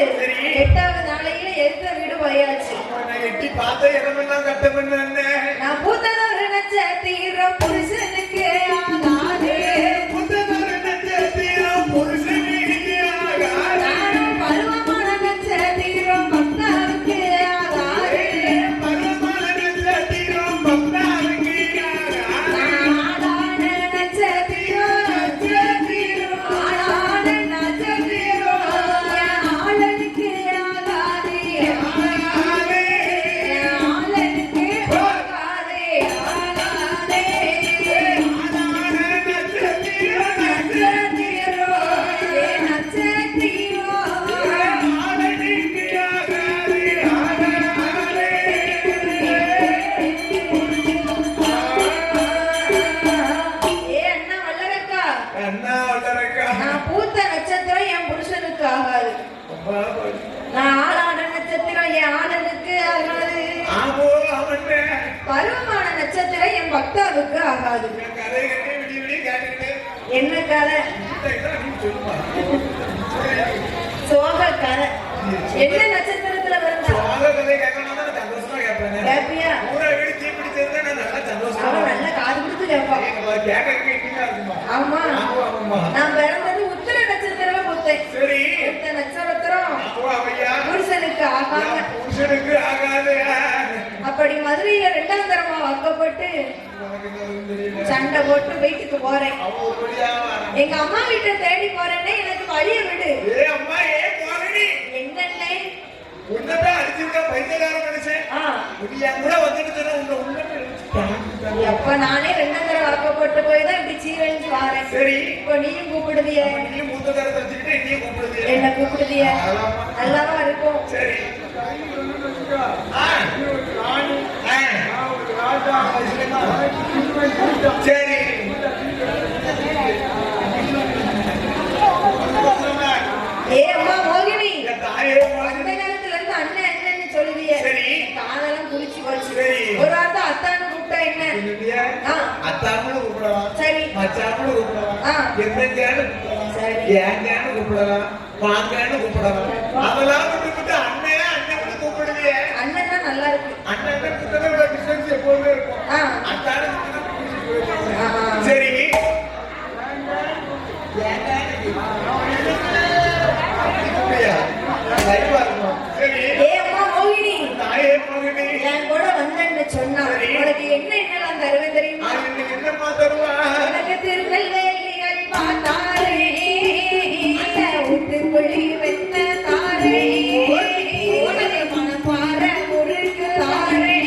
S2: 8வது நாளையில எந்த வீடு போயாச்சு.
S1: எட்டி பார்த்த இடமெல்லாம் கட்ட பண்ண
S2: நான் பூத்ததொரு நட்சத்திரம் புருஷனுக்கு ஆகாது.
S1: புத்ததொரு நட்சத்திரம் புருஷனுக்கு ஆகாது.
S2: நானும் பருவமான நட்சத்திரம் பக்தாவுக்கு ஆகாது.
S1: பருவமான நட்சத்திரம் பக்தாவுக்கு ஆகாது.
S2: ஆடான நட்சத்திரம் ஆடான நட்சத்திரம் ஆளனுக்கு ஆகாது. நான் பூத்த நட்சத்திரம் என் புருஷனுக்கு ஆகாது. நான் ஆளான நட்சத்திரம் என் ஆளனுக்கு ஆகாது. பருவமான நட்சத்திரம் என் பக்தாவுக்கு ஆகாது. என்ன கதை? சோக கதை. என்ன நட்சத்திரத்துல வருந்தா கேப்பியா? அவன் நல்ல காது கொடுத்து கேட்பான். ஆமா, நான் பிறந்தது உத்திர நட்சத்திரம் புத்தேன். உத்த நட்சத்திரம் புருஷனுக்கு ஆகாது. அப்படி மதுரையில 2ஆம் தரமா வாக்கப்பட்டு சண்டை போட்டு வீட்டுக்கு போறேன். எங்க அம்மா வீட்டை தேடி போறேன்னே எனக்கு வழிய விடு. என்னன்னே
S1: உன்னதான் அடிச்சிருக்கா பைத்தியக்கார மனுஷன். கூட வந்துட்டு
S2: எப்ப நானே 2ஆம் தரம் வாக்கப்பட்டு போய் தான் இப்படி சீரழிஞ்சு வாரேன்.
S1: சரி,
S2: இப்ப நீயும் கூப்பிடுதிய,
S1: நீயும் மூத்த தரத்தை வச்சுக்கிட்டு என்னையும் கூப்பிடுதிய.
S2: என்ன கூப்பிடுதிய நல்லாவா இருக்கும்?
S1: சரி, சரி.
S2: ஏ அம்மா மோகினி,
S1: தாயே
S2: அந்த நேரத்துல இருந்து அண்ணன் என்னன்னு சொல்லுவிய.
S1: சரி,
S2: காதெல்லாம் குளிச்சு போச்சு.
S1: சரி,
S2: ஒரு வார்த்தை அத்தான்னு கூப்பிட்டா என்ன?
S1: அத்தான்னு கூப்பிடலாம்.
S2: சரி,
S1: மச்சான்னு கூப்பிடலாம். என்னங்கன்னு கூப்பிடலாம்.
S2: சரி,
S1: ஏங்கன்னு கூப்பிடலாம். வாங்கன்னு கூப்பிடலாம். அதெல்லாம் விட்டு அண்ணன் அண்ணன் கூப்பிடுவிய.
S2: அண்ணன் தான் நல்லா இருக்கு.
S1: அண்ணன் டிஸ்டன்ஸ் எப்பவுமே இருக்கும். அத்தான்னு சரி,
S2: என் கூட வந்தேன்னு சொன்னா உனக்கு என்னெல்லாம் தருவேன் தெரியுமா?
S1: என்னமா தருவா?
S2: உனக்கு திருநெல்வேலிகள் பார்த்தாரே, ஊத்துக்குழி வெண்ண தாரே, உனக்கு மணப்பாற முறுக்கு தாரே,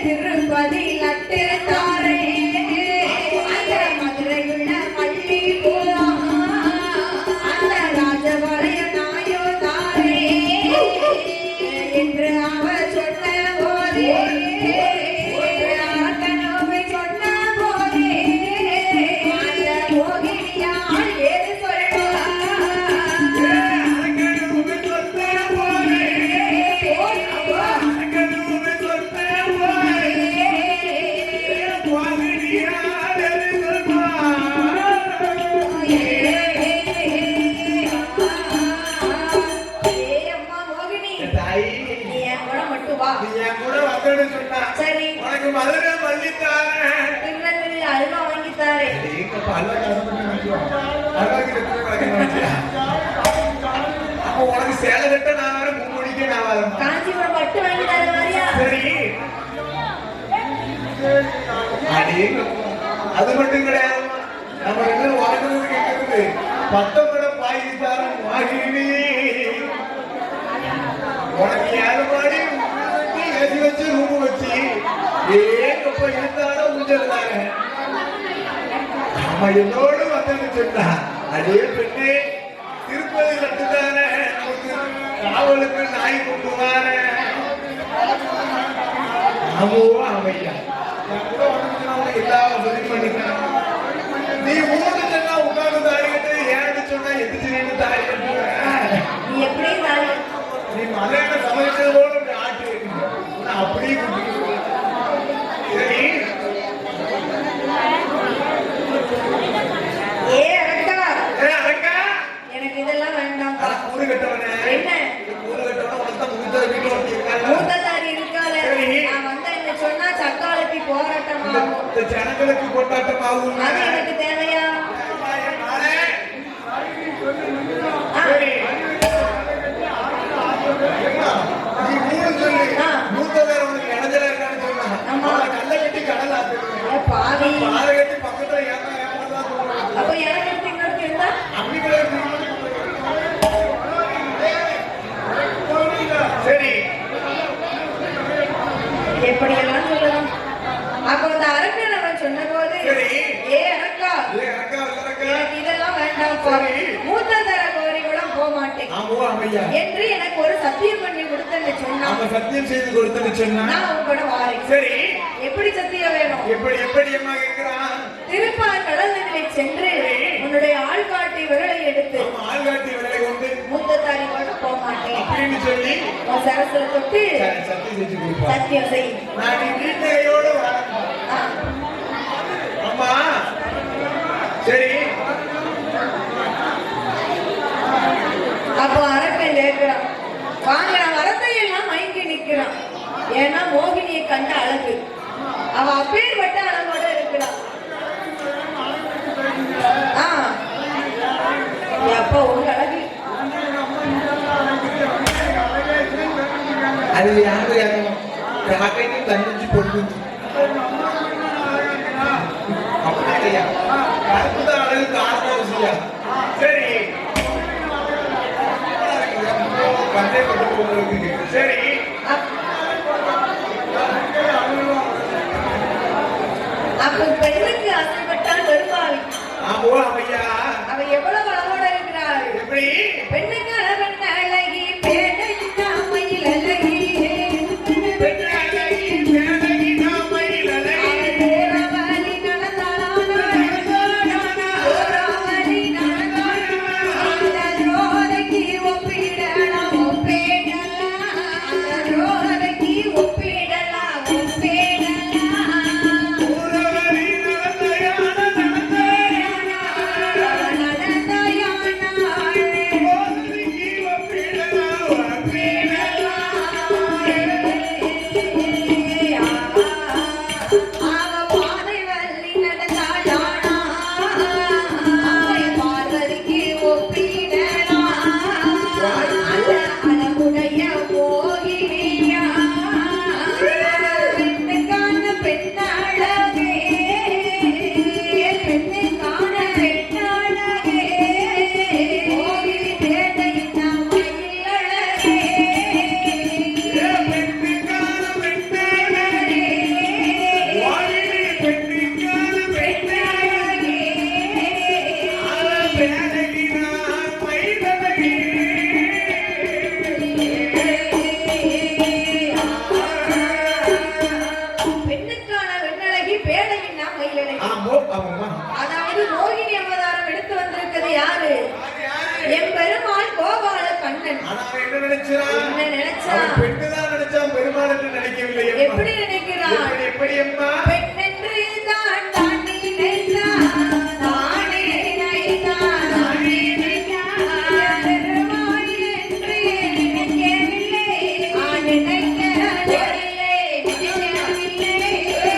S2: திருப்பதி லட்டு தாரே, அந்த மதுரையுள்ள பள்ளி போலா, அந்த ராஜபாளைய நாயோ தாரே என்று அவ சொன்ன போதே, சொன்ன
S1: எனக்கு மதுரை மல்லித்தாரே
S2: திருநெல்வேலி அல்வா வாங்கித்தாரே
S1: அப்போ உனக்கு சேலை கட்ட நான் வேற முன்மொழிக்க நான் வரேன்
S2: காஞ்சிபுரம் பட்டு வாங்கி தர மாதிரியா
S1: சரி அது மட்டும் கிடையாது நம்ம ரெண்டு வாழ்ந்தது கேட்கிறது பத்தோட பாகிஸ்தானம் வாகினி உனக்கு ஏழு மாடி ஏசி வச்சு ரூம் வச்சு ஏக்கப்ப இருந்தாலும் உஞ்சல்தாங்க நம்ம என்னோடு வந்தது சொன்னா அதே பெண்ணே திருப்பதி கட்டுதானே காவலுக்கு நாய் கொண்டு வார நமோ அமையா எல்லா வசதி பண்ணிக்கலாம் நீ ஊருக்கு சொன்னா உட்கார்ந்து தாடி கட்டு ஏன்னு சொன்னா எதிர்த்து நின்று தாடி கட்டுவேன்
S2: நீ எப்படி தாடி
S1: நீ மலையான சமைச்சதோடு அப்படி ஆட்டி நான் அப்படியே சரி
S2: ஏ அரக்கா
S1: அரக்கா
S2: எனக்கு இதெல்லாம் வேண்டாம்
S1: கூறு கட்டவனே
S2: என்ன
S1: கூறு கட்டவன உனக்கு தான் மூத்த வீட்டு ஒருத்தி இருக்காங்க
S2: மூத்ததாரி இருக்காளே நான் வந்தா என்ன சொன்னா சக்காலத்தி போராட்டமாகும்
S1: இந்த ஜனங்களுக்கு கொண்டாட்டமாகும்
S2: அது எனக்கு தேவையா
S1: சரி நீ கூறு சொல்லி மூத்ததார உனக்கு இடைஞ்சல இருக்கான்னு சொன்னா கல்லை கட்டி கடல் ஆத்துருவேன்
S2: பாவி
S1: பாறை கட்டி பக்கத்துல ஏமாதான்
S2: அப்ப எனக்கு இன்னொரு இருந்தா
S1: அப்படி கிடையாது சரி
S2: எப்படியெல்லாம் சொல்லலாம் அப்ப அந்த அரக்கன் அவன் சொன்ன போது ஏ அரக்கா எனக்கு இதெல்லாம் வேண்டாம் மூத்ததர கோரி கூட போக மாட்டேன் என்று எனக்கு ஒரு சத்தியம் பண்ணி கொடுத்தேன்னு சொன்னா
S1: சத்தியம் செய்து கொடுத்தேன்னு சொன்னா
S2: நான் உங்களோட வாரேன்
S1: சரி
S2: எப்படி சத்தியம் வேணும்
S1: எப்படி அம்மா கேட்கிறான்
S2: திருப்பார் கடல் நடுவே சென்று உன்னுடைய ஆள்காட்டி விரலை எடுத்து
S1: ஆள்காட்டி விரலை கொண்டு
S2: மூத்ததாரி கூட போக மாட்டேன்
S1: அப்படின்னு சொல்லி
S2: உன் சரசுல தொட்டு
S1: சத்தியம் செஞ்சு கொடுப்பேன்
S2: சத்தியம் செய்
S1: நான் வீட்டையோடு அம்மா சரி
S2: அப்போ அரக்கன் கேட்கிறான் வாங்குற வரத்தை எல்லாம் மயங்கி நிக்கிறான் ஏன்னா மோகினியை கண்ட அழகு அவ அப்பேற்பட்ட அழகோட இருக்கிறான் அப்ப உங்க அழகு
S1: அது யாரு காக்கையும் தண்டிச்சு பொண்ணு அப்படியா கருப்புத அழகு காரணம் சரி கண்டே கொண்டு போகிறது சரி
S2: அப்ப பெண்ணுக்கு ஆசைப்பட்டால் பெருமாள்
S1: ஆமோ ஐயா
S2: அவ எவ்வளவு அழகோட இருக்கிறாள்
S1: எப்படி
S2: பெண்ணுக்கு அழகன் அழகி பேடைக்கு அம்மையில் அழகி அதாவது மோகினி அவதாரம் எடுத்து வந்திருக்கிறது யாரு? என் பெருமாள் கோபால கண்ணன்.
S1: என்ன நினைச்சான்? பெண்ணுதான் நினைச்சான், பெருமாள் என்று நினைக்கவில்லை.
S2: எப்படி நினைக்கிறான்?
S1: எப்படி அம்மா?
S2: பெண்ணென்று தான் தான் நினைத்தான், தானே நினைத்தான், பெருமாள் என்று நினைக்கவில்லை, நினைக்கவில்லை, நினைக்கவில்லை.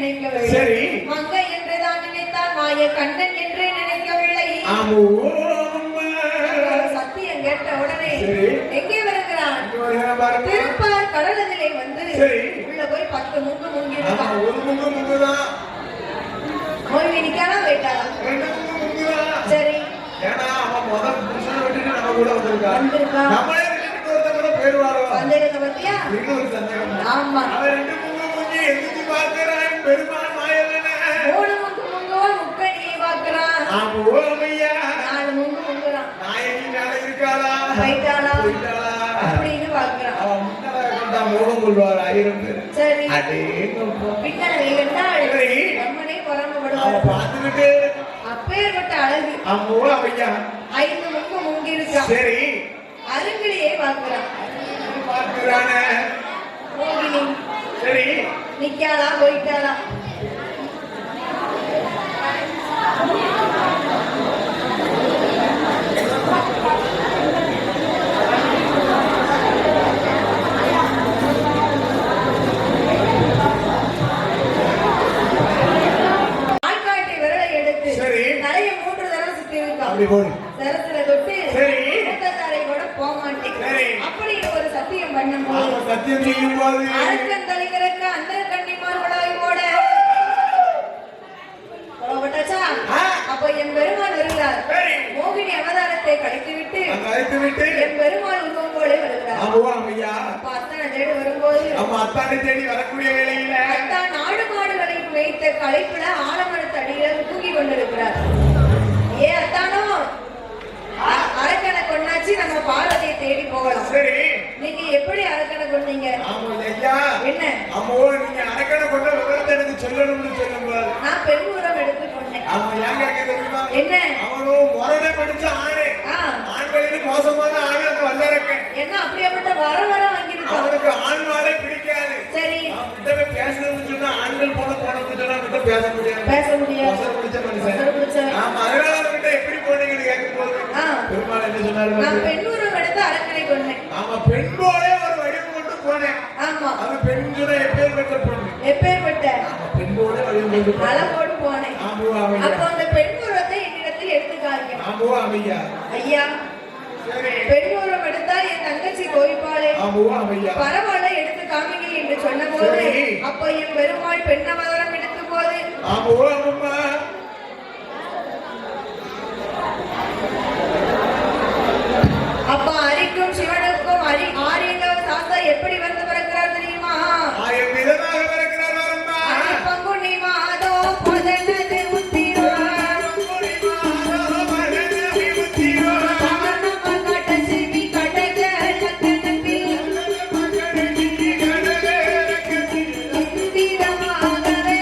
S2: நினைக்கவில்லை.
S1: சரி.
S2: மங்கை என்றுதான் நினைத்தார், மாய கண்ணன் என்று நினைக்கவில்லை.
S1: ஆமோ
S2: சத்தியம் கேட்ட உடனே
S1: சரி.
S2: எங்கே வருகிறான்?
S1: பாருங்க.
S2: திருப்பார் கடலதிலே வந்து
S1: சரி.
S2: உள்ள போய் 10 முங்கு முங்கி
S1: ஆமா,
S2: இருக்கான்.
S1: ஒரு முங்கு முங்குதான்.
S2: மோய்வி நிக்கானா போயிட்டாளா?
S1: 2 முங்கு முங்குதான்.
S2: சரி.
S1: ஏன்னா அவன் முதல் புருஷனை விட்டுட்டு நம்ம கூட வந்திருக்கான்.
S2: வந்திருக்கான்.
S1: நம்மளே விட்டுட்டு ஒருத்தன் கூட போயிருவாரோ?
S2: சந்தேகத்தை பத்தியா?
S1: இன்னொரு சந்தேகம்.
S2: ஆமா.
S1: அவன் 2 முங்கு முங்கி எந்திரிச்சு பார்க்கிறான், பெருமாள் மாயவன.
S2: 3 முங்கு முங்குவான், முக்கணியை பார்க்கிறான்.
S1: ஆமோ ஐயா.
S2: 4 முங்கு முங்குறான்.
S1: நாயகி மேல இருக்காளா?
S2: போயிட்டாளா?
S1: போயிட்டாளா?
S2: அப்படின்னு பார்க்கிறான்.
S1: அவன் முன்னால கண்டா மோகம் கொள்வார் 1000 பேர்.
S2: சரி.
S1: அடேங்கப்பா.
S2: பின்னணி கண்டாள்.
S1: சரி.
S2: நம்மனே
S1: அவன்
S2: பொறாமப்படுவார்.
S1: பார்த்துக்கிட்டு
S2: அப்பேற்பட்ட அழகு.
S1: அம்மோ ஐயா.
S2: 5 முங்கு முங்கி இருக்கான்.
S1: சரி.
S2: அருங்கிலேயே பார்க்கிறான்.
S1: பார்க்கிறானே.
S2: மோகினி
S1: சரி.
S2: நிக்காளா போயிட்டாளா? ஆள்காட்டி விரலை எடுத்து
S1: சரி.
S2: தலையை 3 தடவை சுத்தி இருக்கான்.
S1: அப்படி போடு.
S2: சரத்துல தொட்டு
S1: சரி.
S2: முத்தத்தாரை கூட போக மாட்டேன்.
S1: சரி.
S2: அப்படின்னு ஒரு சத்தியம் பண்ணும்போது
S1: அவன் சத்தியம் செய்யும் போது
S2: அரக்கன் தலைவருக்கு அந்த கன்னிமார்களாய் ஓட புறப்பட்டாச்சா?
S1: ஆ.
S2: அப்ப என் பெருமாள் வருகிறார்.
S1: சரி.
S2: மோகினி அவதாரத்தை கலைத்துவிட்டு
S1: அங்க அழைத்து விட்டு
S2: என் பெருமாள் உருவம் போல வருகிறார்.
S1: அம்மோ ஐயா.
S2: அப்ப அத்தனை தேடி வரும்போது
S1: நம்ம அத்தானை தேடி வரக்கூடிய வேளையில
S2: அத்தான் நாடு மாடுகளை வைத்த களைப்புல ஆலமரத்து அடியில தூங்கி கொண்டிருக்கிறார். ஏ அத்தானோ, அரக்கனை கொண்டாச்சு, நம்ம பார்வதியை தேடி போகலாம்.
S1: சரி.
S2: நீங்க எப்படி அரக்கனை கொண்டீங்க?
S1: ஆமா ஐயா.
S2: என்ன?
S1: அம்மோ நீங்க அரக்கனை கொண்ட விவரத்தை எனக்கு சொல்லணும்னு சொல்லுங்க.
S2: நான் பெருங்குறம் எடுத்து கொண்டேன்.
S1: ஆமா ஏன் கேட்க தெரியுமா?
S2: என்ன?
S1: அவனும் முரணை படிச்ச ஆணு.
S2: ஆ.
S1: ஆண்களின் மோசமான ஆணு அந்த வல்லரக்கன்.
S2: என்ன அப்படியாப்பட்ட வர வர வாங்கியிருக்கான்?
S1: அவனுக்கு ஆண்மாரை பிடிக்காது.
S2: சரி.
S1: அவன் கிட்ட பேசணும்னு சொன்னா ஆண்கள் போன போனோம்னு சொன்னா கிட்ட பேச முடியாது.
S2: பேச முடியாது.
S1: அவசரம் பிடிச்ச
S2: அவசரம்
S1: மனுஷன்.
S2: பிடிச்சவன்.
S1: ஆமா அதனால அவன்கிட்ட எப்படி போனீங்கன்னு கேட்கும்போது
S2: ஆ.
S1: பெருமாள் என்ன சொன்னாரு?
S2: நான் பெண்ணுரம் எடுத்து அரக்கனை கொண்டேன்.
S1: ஆமா பெண் போலே ஒரு வடிவம் கொண்டு போனேன்.
S2: ஆமா.
S1: அது பெண் சொன்னா எப்பேற்பட்ட பொண்ணு.
S2: எப்பேற்பட்ட
S1: ஆமா பெண் போலே வடிவம் கொண்டு போனேன்.
S2: அழகோடு போனேன்.
S1: ஆமோ அவையா.
S2: அப்ப அந்த பெண்ணுரத்தை என்னிடத்தில் எடுத்து காமிக்க.
S1: ஆமோ அவையா.
S2: ஐயா,
S1: சரி.
S2: பெண்ணுரம் எடுத்தா என் தங்கச்சி கோயிப்பாளே,
S1: ஆமோ அவையா.
S2: பரவாயில்ல எடுத்து காமிங்க என்று சொன்ன போது
S1: சரி.
S2: அப்ப என் பெருமாள் பெண்ணவதாரம் எடுக்கும் போது
S1: ஆமோ அம்மா.
S2: அப்ப அரிக்கும் சிவனுக்கும் ஆரியங்காவ சாஸ்தா எப்படி வந்து பிறக்கிறார் தெரியுமா?
S1: ஆயிரம் விதமாக பிறக்கிறார் வரம்மா.
S2: பங்குனி மாதோ பொதனது உத்திரோ பகட்ட சிவி கடக லக்கணத்தில் இந்திரமாகவே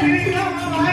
S1: இன்னைக்கு தான்